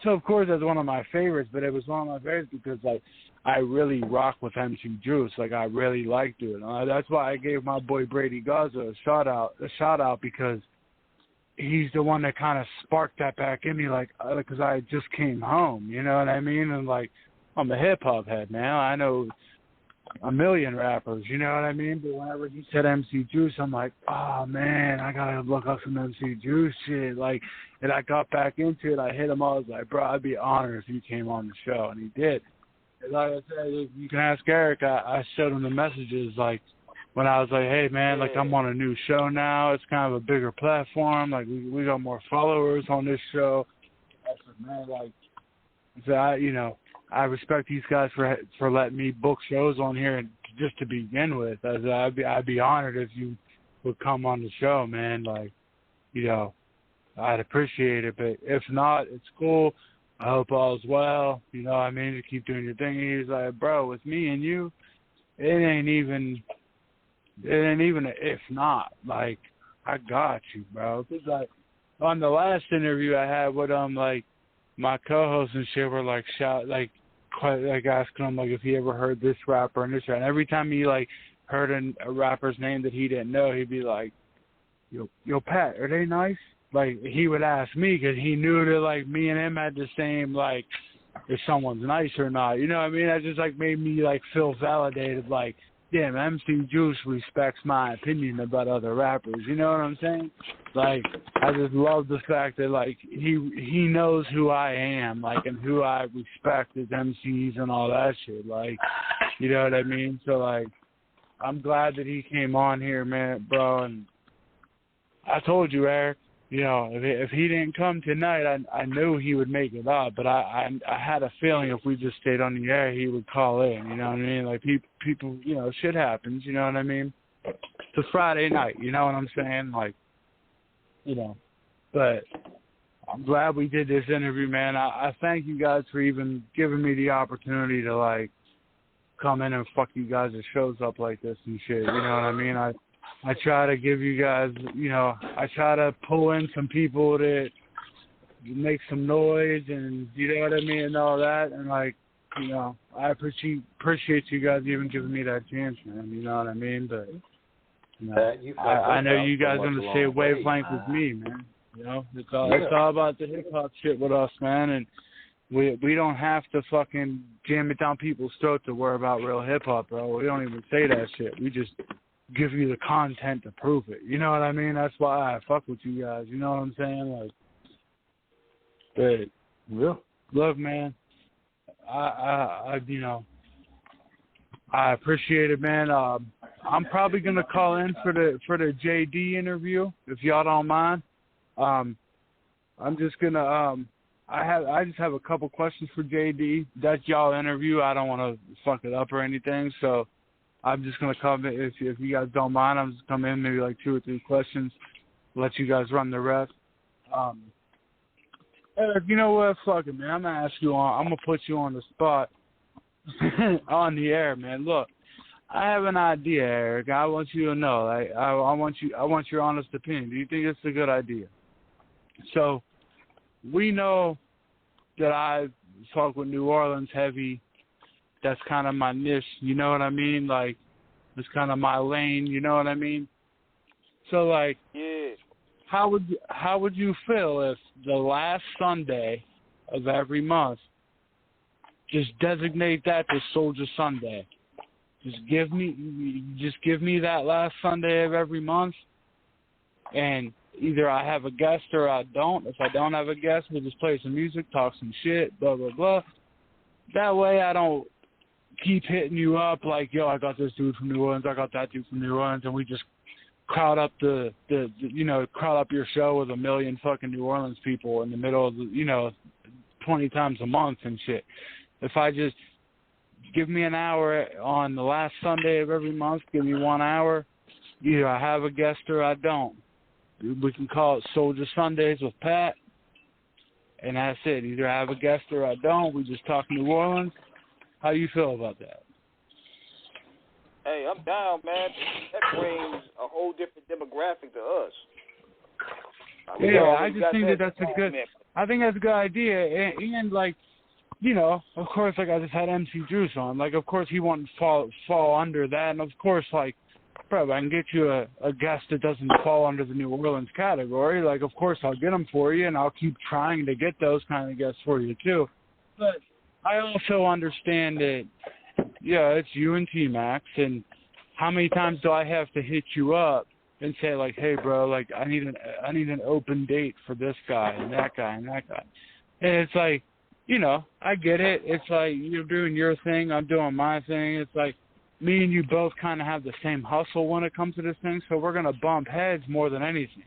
So of course that's one of my favorites, but it was one of my favorites because like I really rock with MC Juice. Like I really liked it. That's why I gave my boy Brady Gaza a shout out because he's the one that kind of sparked that back in me. Like because I just came home, you know what I mean? And like I'm a hip hop head now. I know a million rappers, you know what I mean? But whenever he said MC Juice, I'm like, oh man, I gotta look up some MC Juice shit. Like, and I got back into it. I hit him. I was like, bro, I'd be honored if you came on the show, and he did. And like I said, you can ask Eric. I showed him the messages like when I was like, hey man, like I'm on a new show now. It's kind of a bigger platform. Like we got more followers on this show. I said, man, like, so I respect these guys for letting me book shows on here, and just to begin with, I'd be honored if you would come on the show, man. Like, I'd appreciate it. But if not, it's cool. I hope all's well. You know what I mean? You keep doing your thing. And he's like, bro, with me and you, it ain't even a if not. Like, I got you, bro. Cause like on the last interview I had with like my co-hosts and shit were like asking him like if he ever heard this rapper and this rapper. And every time he like heard a rapper's name that he didn't know, he'd be like, yo Pat, are they nice? Like he would ask me because he knew that like me and him had the same like if someone's nice or not. You know what I mean? That just like made me like feel validated. Like, damn, MC Juice respects my opinion about other rappers. You know what I'm saying? Like, I just love the fact that like he knows who I am, like, and who I respect as MCs and all that shit. Like, you know what I mean? So like, I'm glad that he came on here, man, bro. And I told you, Eric, if he didn't come tonight, I knew he would make it up. But I had a feeling if we just stayed on the air, he would call in. You know what I mean? Like people, shit happens. You know what I mean? It's a Friday night. You know what I'm saying? Like, But I'm glad we did this interview, man. I thank you guys for even giving me the opportunity to like come in and fuck you guys' shows up like this and shit. You know what I mean? I try to give you guys, I try to pull in some people that make some noise and, you know what I mean, and all that. And, like, I appreciate you guys even giving me that chance, man. You know what I mean? But, I know you guys are going to stay wavelength with me, man. It's all about the hip-hop shit with us, man. And we don't have to fucking jam it down people's throats to worry about real hip-hop, bro. We don't even say that shit. We just give you the content to prove it. You know what I mean? That's why I fuck with you guys. You know what I'm saying? Like, but look, man, I appreciate it, man. I'm probably gonna call in for the JD interview if y'all don't mind. I'm just gonna I just have a couple questions for JD. That's y'all interview. I don't want to fuck it up or anything, so I'm just going to come in, if you guys don't mind, I'm just come in maybe like 2 or 3 questions, let you guys run the rest. Eric, you know what? Fuck it, man. I'm going to put you on the spot on the air, man. Look, I have an idea, Eric. I want you to know. I want your honest opinion. Do you think it's a good idea? So, we know that I talk with New Orleans heavy. That's kind of my niche, you know what I mean? Like, it's kind of my lane, you know what I mean? So, like, how would you feel if the last Sunday of every month, just designate that to Soldier Sunday? Just give me that last Sunday of every month, and either I have a guest or I don't. If I don't have a guest, we'll just play some music, talk some shit, blah, blah, blah. That way I don't keep hitting you up like, yo, I got this dude from New Orleans, I got that dude from New Orleans, and we just crowd up crowd up your show with 1 million fucking New Orleans people in the middle of 20 times a month and shit. If I just give me an hour on the last Sunday of every month, give me 1 hour, either I have a guest or I don't. We can call it Soldier Sundays with Pat, and that's it. Either I have a guest or I don't. We just talk New Orleans. How you feel about that? Hey, I'm down, man. That brings a whole different demographic to us. I just think that's a good. I think that's a good idea. And like, you know, of course, like I just had MC Juice on. Like, of course, he won't fall under that. And of course, like, bro, I can get you a guest that doesn't fall under the New Orleans category. Like, of course, I'll get them for you, and I'll keep trying to get those kind of guests for you too. But I also understand that, yeah, it's you and T-Max, and how many times do I have to hit you up and say, like, hey, bro, like, I need an open date for this guy and that guy and that guy. And it's like, you know, I get it. It's like you're doing your thing, I'm doing my thing. It's like me and you both kind of have the same hustle when it comes to this thing, so we're going to bump heads more than anything.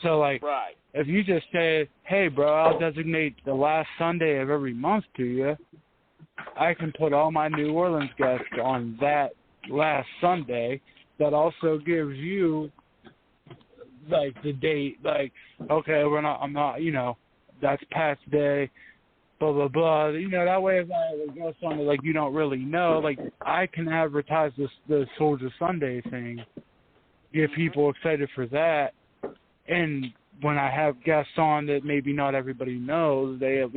So, like, right. If you just say, hey, bro, I'll designate the last Sunday of every month to you, I can put all my New Orleans guests on that last Sunday. That also gives you, like, the date, like, okay, I'm not, you know, that's Pat's day, blah, blah, blah. You know, that way if I go something like you don't really know, like, I can advertise the Soldier Sunday thing, get people excited for that, and when I have guests on that maybe not everybody knows, they're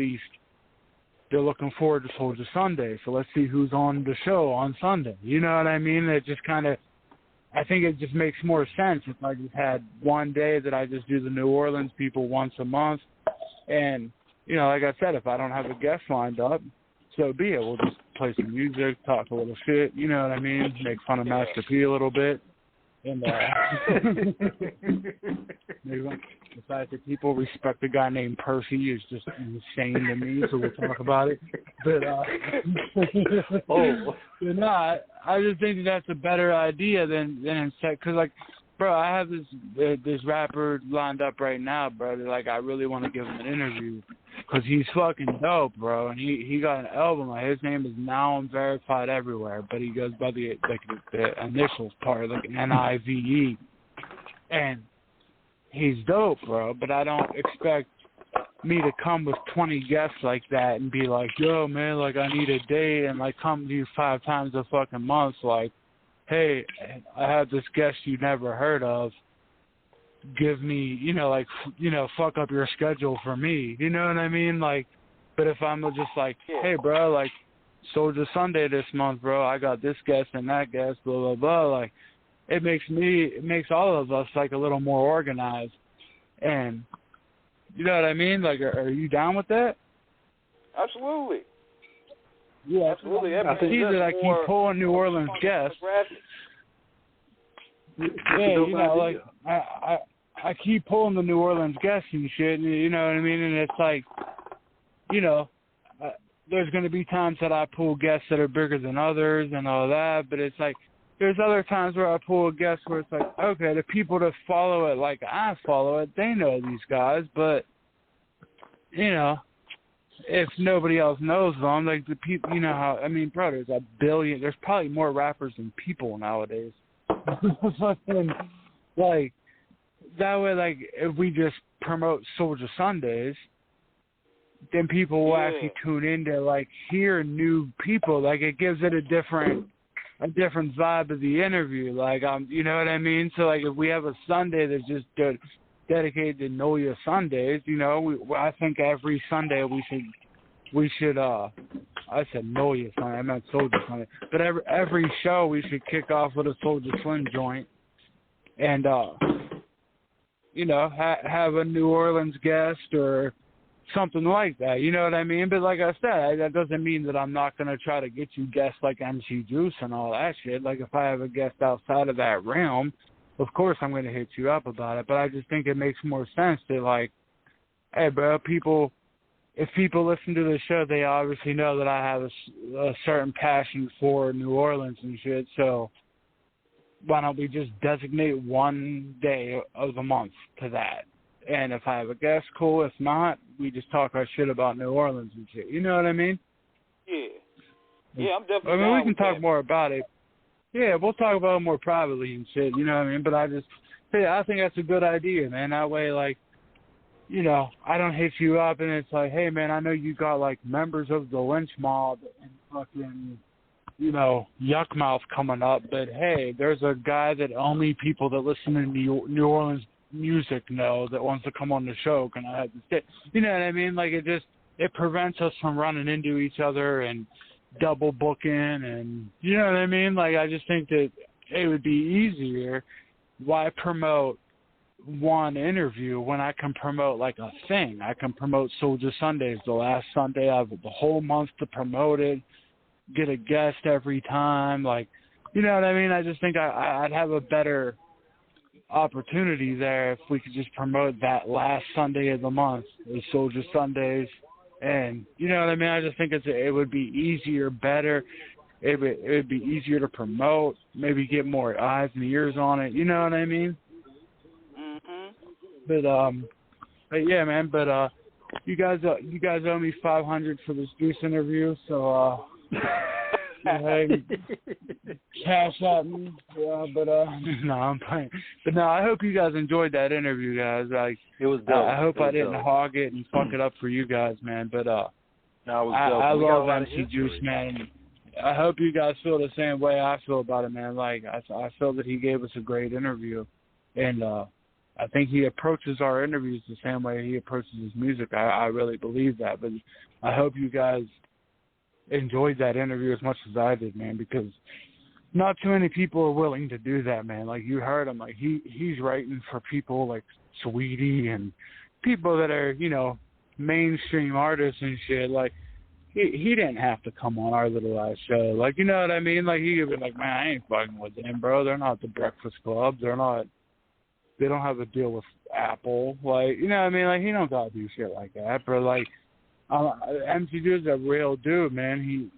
looking forward to Soldier Sunday. So let's see who's on the show on Sunday. You know what I mean? It just kind of, I think it just makes more sense if I just had one day that I just do the New Orleans people once a month. And, you know, like I said, if I don't have a guest lined up, so be it. We'll just play some music, talk a little shit, you know what I mean? Make fun of Master P a little bit. And the fact that people respect a guy named Percy is just insane to me, so we'll talk about it. But, I just think that's a better idea than instead, because, like, bro, I have this rapper lined up right now, bro, that, like, I really want to give him an interview, because he's fucking dope, bro, and he got an album. Like, his name is Now I'm Verified Everywhere, but he goes by the initials part, like NIVE, and he's dope, bro, but I don't expect me to come with 20 guests like that and be like, yo, man, like, I need a date, and, like, come to you 5 times a fucking month, like, hey, I have this guest you never heard of. Give me, you know, like, you know, fuck up your schedule for me. You know what I mean? Like, but if I'm just like, hey, bro, like, Soldier Sunday this month, bro, I got this guest and that guest, blah, blah, blah. Like, it makes all of us, like, a little more organized. And, you know what I mean? Like, are you down with that? Absolutely. Yeah, absolutely. I see that I keep pulling New Orleans guests. Yeah, you know, like, I keep pulling the New Orleans guests and shit, and you know what I mean? And it's like, you know, there's going to be times that I pull guests that are bigger than others and all that, but it's like, there's other times where I pull a guest where it's like, okay, the people that follow it like I follow it, they know these guys, but, you know, if nobody else knows them, like the people, you know how, I mean, bro, there's probably more rappers than people nowadays. Fucking, like, that way, like, if we just promote Soldier Sundays, then people will actually tune in to, like, hear new people. Like, it gives it a different vibe of the interview. Like, you know what I mean? So, like, if we have a Sunday that's just dedicated to Know Your Sundays, you know, I think every Sunday we should I said Know Your Sunday, I meant Soldier Sunday. But every show we should kick off with a Soldier Slim joint and you know, have a New Orleans guest or something like that, you know what I mean? But like I said, that doesn't mean that I'm not going to try to get you guests like MC Juice and all that shit. Like, if I have a guest outside of that realm, of course I'm going to hit you up about it. But I just think it makes more sense to, like, hey, bro, if people listen to the show, they obviously know that I have a certain passion for New Orleans and shit, so why don't we just designate one day of the month to that? And if I have a guest, cool. If not, we just talk our shit about New Orleans and shit. You know what I mean? Yeah, I'm definitely. I mean, we can talk more about it. Yeah, we'll talk about it more privately and shit. You know what I mean? But I think that's a good idea, man. That way, like, you know, I don't hit you up and it's like, hey, man, I know you got, like, members of the Lynch Mob and fucking, you know, Yuck-Mouth coming up, but hey, there's a guy that only people that listen to New Orleans music know that wants to come on the show? Can I have to stay? You know what I mean? Like, it prevents us from running into each other and double booking, and you know what I mean? Like, I just think that it would be easier. Why promote one interview when I can promote like a thing? I can promote Soldier Sundays, the last Sunday of the whole month to promote it, get a guest every time. Like, you know what I mean? I just think I'd have a better opportunity there if we could just promote that last Sunday of the month, the Soldier Sundays. And you know what I mean? I just think it would be easier, better. It would be easier to promote, maybe get more eyes and ears on it. You know what I mean? But yeah, man. But you guys owe me $500 for this Juice interview, so hey, cash at me. Yeah, but no, I'm playing. But no, I hope you guys enjoyed that interview, guys. Like, it was dope. I hope I didn't dope. hog it and fuck it up for you guys, man. But no, it was I dope. love MC Juice, man. I hope you guys feel the same way I feel about it, man. Like, I feel that he gave us a great interview, and I think he approaches our interviews the same way he approaches his music. I really believe that. But I hope you guys enjoyed that interview as much as I did, man, because not too many people are willing to do that, man. Like, you heard him. Like, he's writing for people like Sweetie and people that are, you know, mainstream artists and shit. Like, he didn't have to come on our little ass show. Like, you know what I mean? Like, he could be like, man, I ain't fucking with them, bro. They're not the Breakfast Club. They don't have a deal with Apple. Like, you know what I mean? Like, he don't gotta do shit like that. But like, MC Dude's a real dude, man.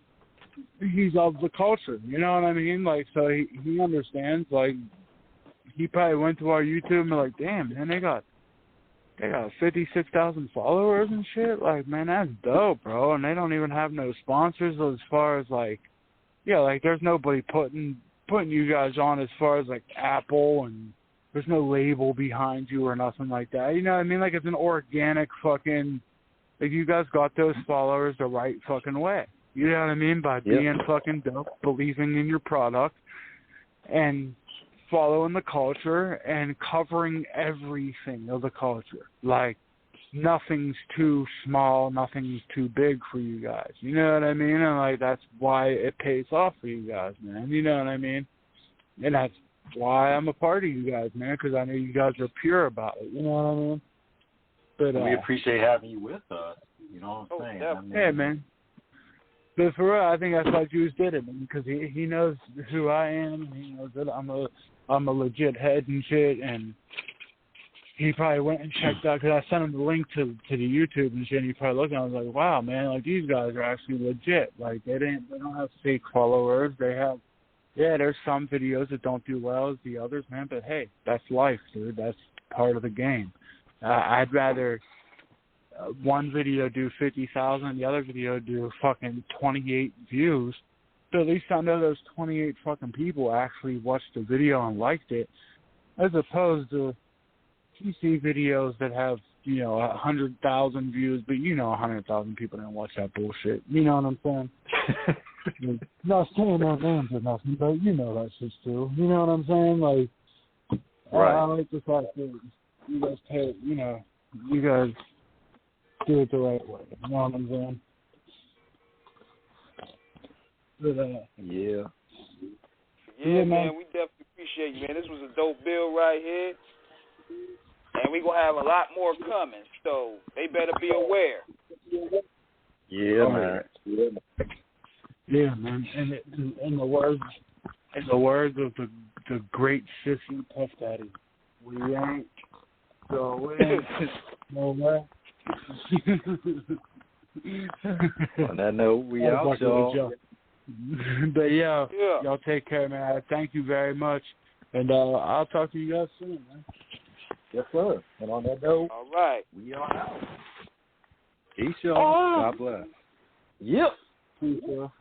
He's of the culture. You know what I mean? Like, so he understands. Like, he probably went to our YouTube and like, damn, man, they got 56,000 followers and shit. Like, man, that's dope, bro. And they don't even have no sponsors as far as like, yeah, like there's nobody putting you guys on as far as like Apple, and there's no label behind you or nothing like that. You know what I mean? Like, it's an organic fucking, like, you guys got those followers the right fucking way. You know what I mean? By being fucking dope, believing in your product, and following the culture and covering everything of the culture. Like, nothing's too small, nothing's too big for you guys. You know what I mean? And like, that's why it pays off for you guys, man. You know what I mean? And that's why I'm a part of you guys, man, because I know you guys are pure about it. You know what I mean? But we appreciate having you with us. You know what I'm saying? I mean, yeah, man. But for real, I think that's why Juice did it, man, because he knows who I am. He knows that I'm a legit head and shit, and he probably went and checked out, because I sent him the link to the YouTube and shit, and he probably looked, and I was like, wow, man, like, these guys are actually legit. Like, they don't have fake followers. They have, yeah, there's some videos that don't do well as the others, man, but hey, that's life, dude. That's part of the game. I'd rather one video do 50,000, the other video do fucking 28 views. So at least I know those 28 fucking people actually watched the video and liked it, as opposed to PC videos that have, you know, 100,000 views, but you know 100,000 people didn't watch that bullshit. You know what I'm saying? Not saying no names or nothing, but you know that shit's true. You know what I'm saying? Like, right. I like the fact that you guys pay, you know, you guys do it the right way. You know what I'm saying? But, yeah, man, we definitely appreciate you, man. This was a dope bill right here. And we're going to have a lot more coming, so they better be aware. Yeah, man. Yeah, man. And in the words of the great sissy Puff Daddy, we ain't going nowhere. On that note, we out, y'all. But y'all take care, man. Thank you very much, and I'll talk to you guys soon, man. Yes, sir. And on that note, all right, we are out. Peace, y'all. God bless. Yep. Peace, y'all.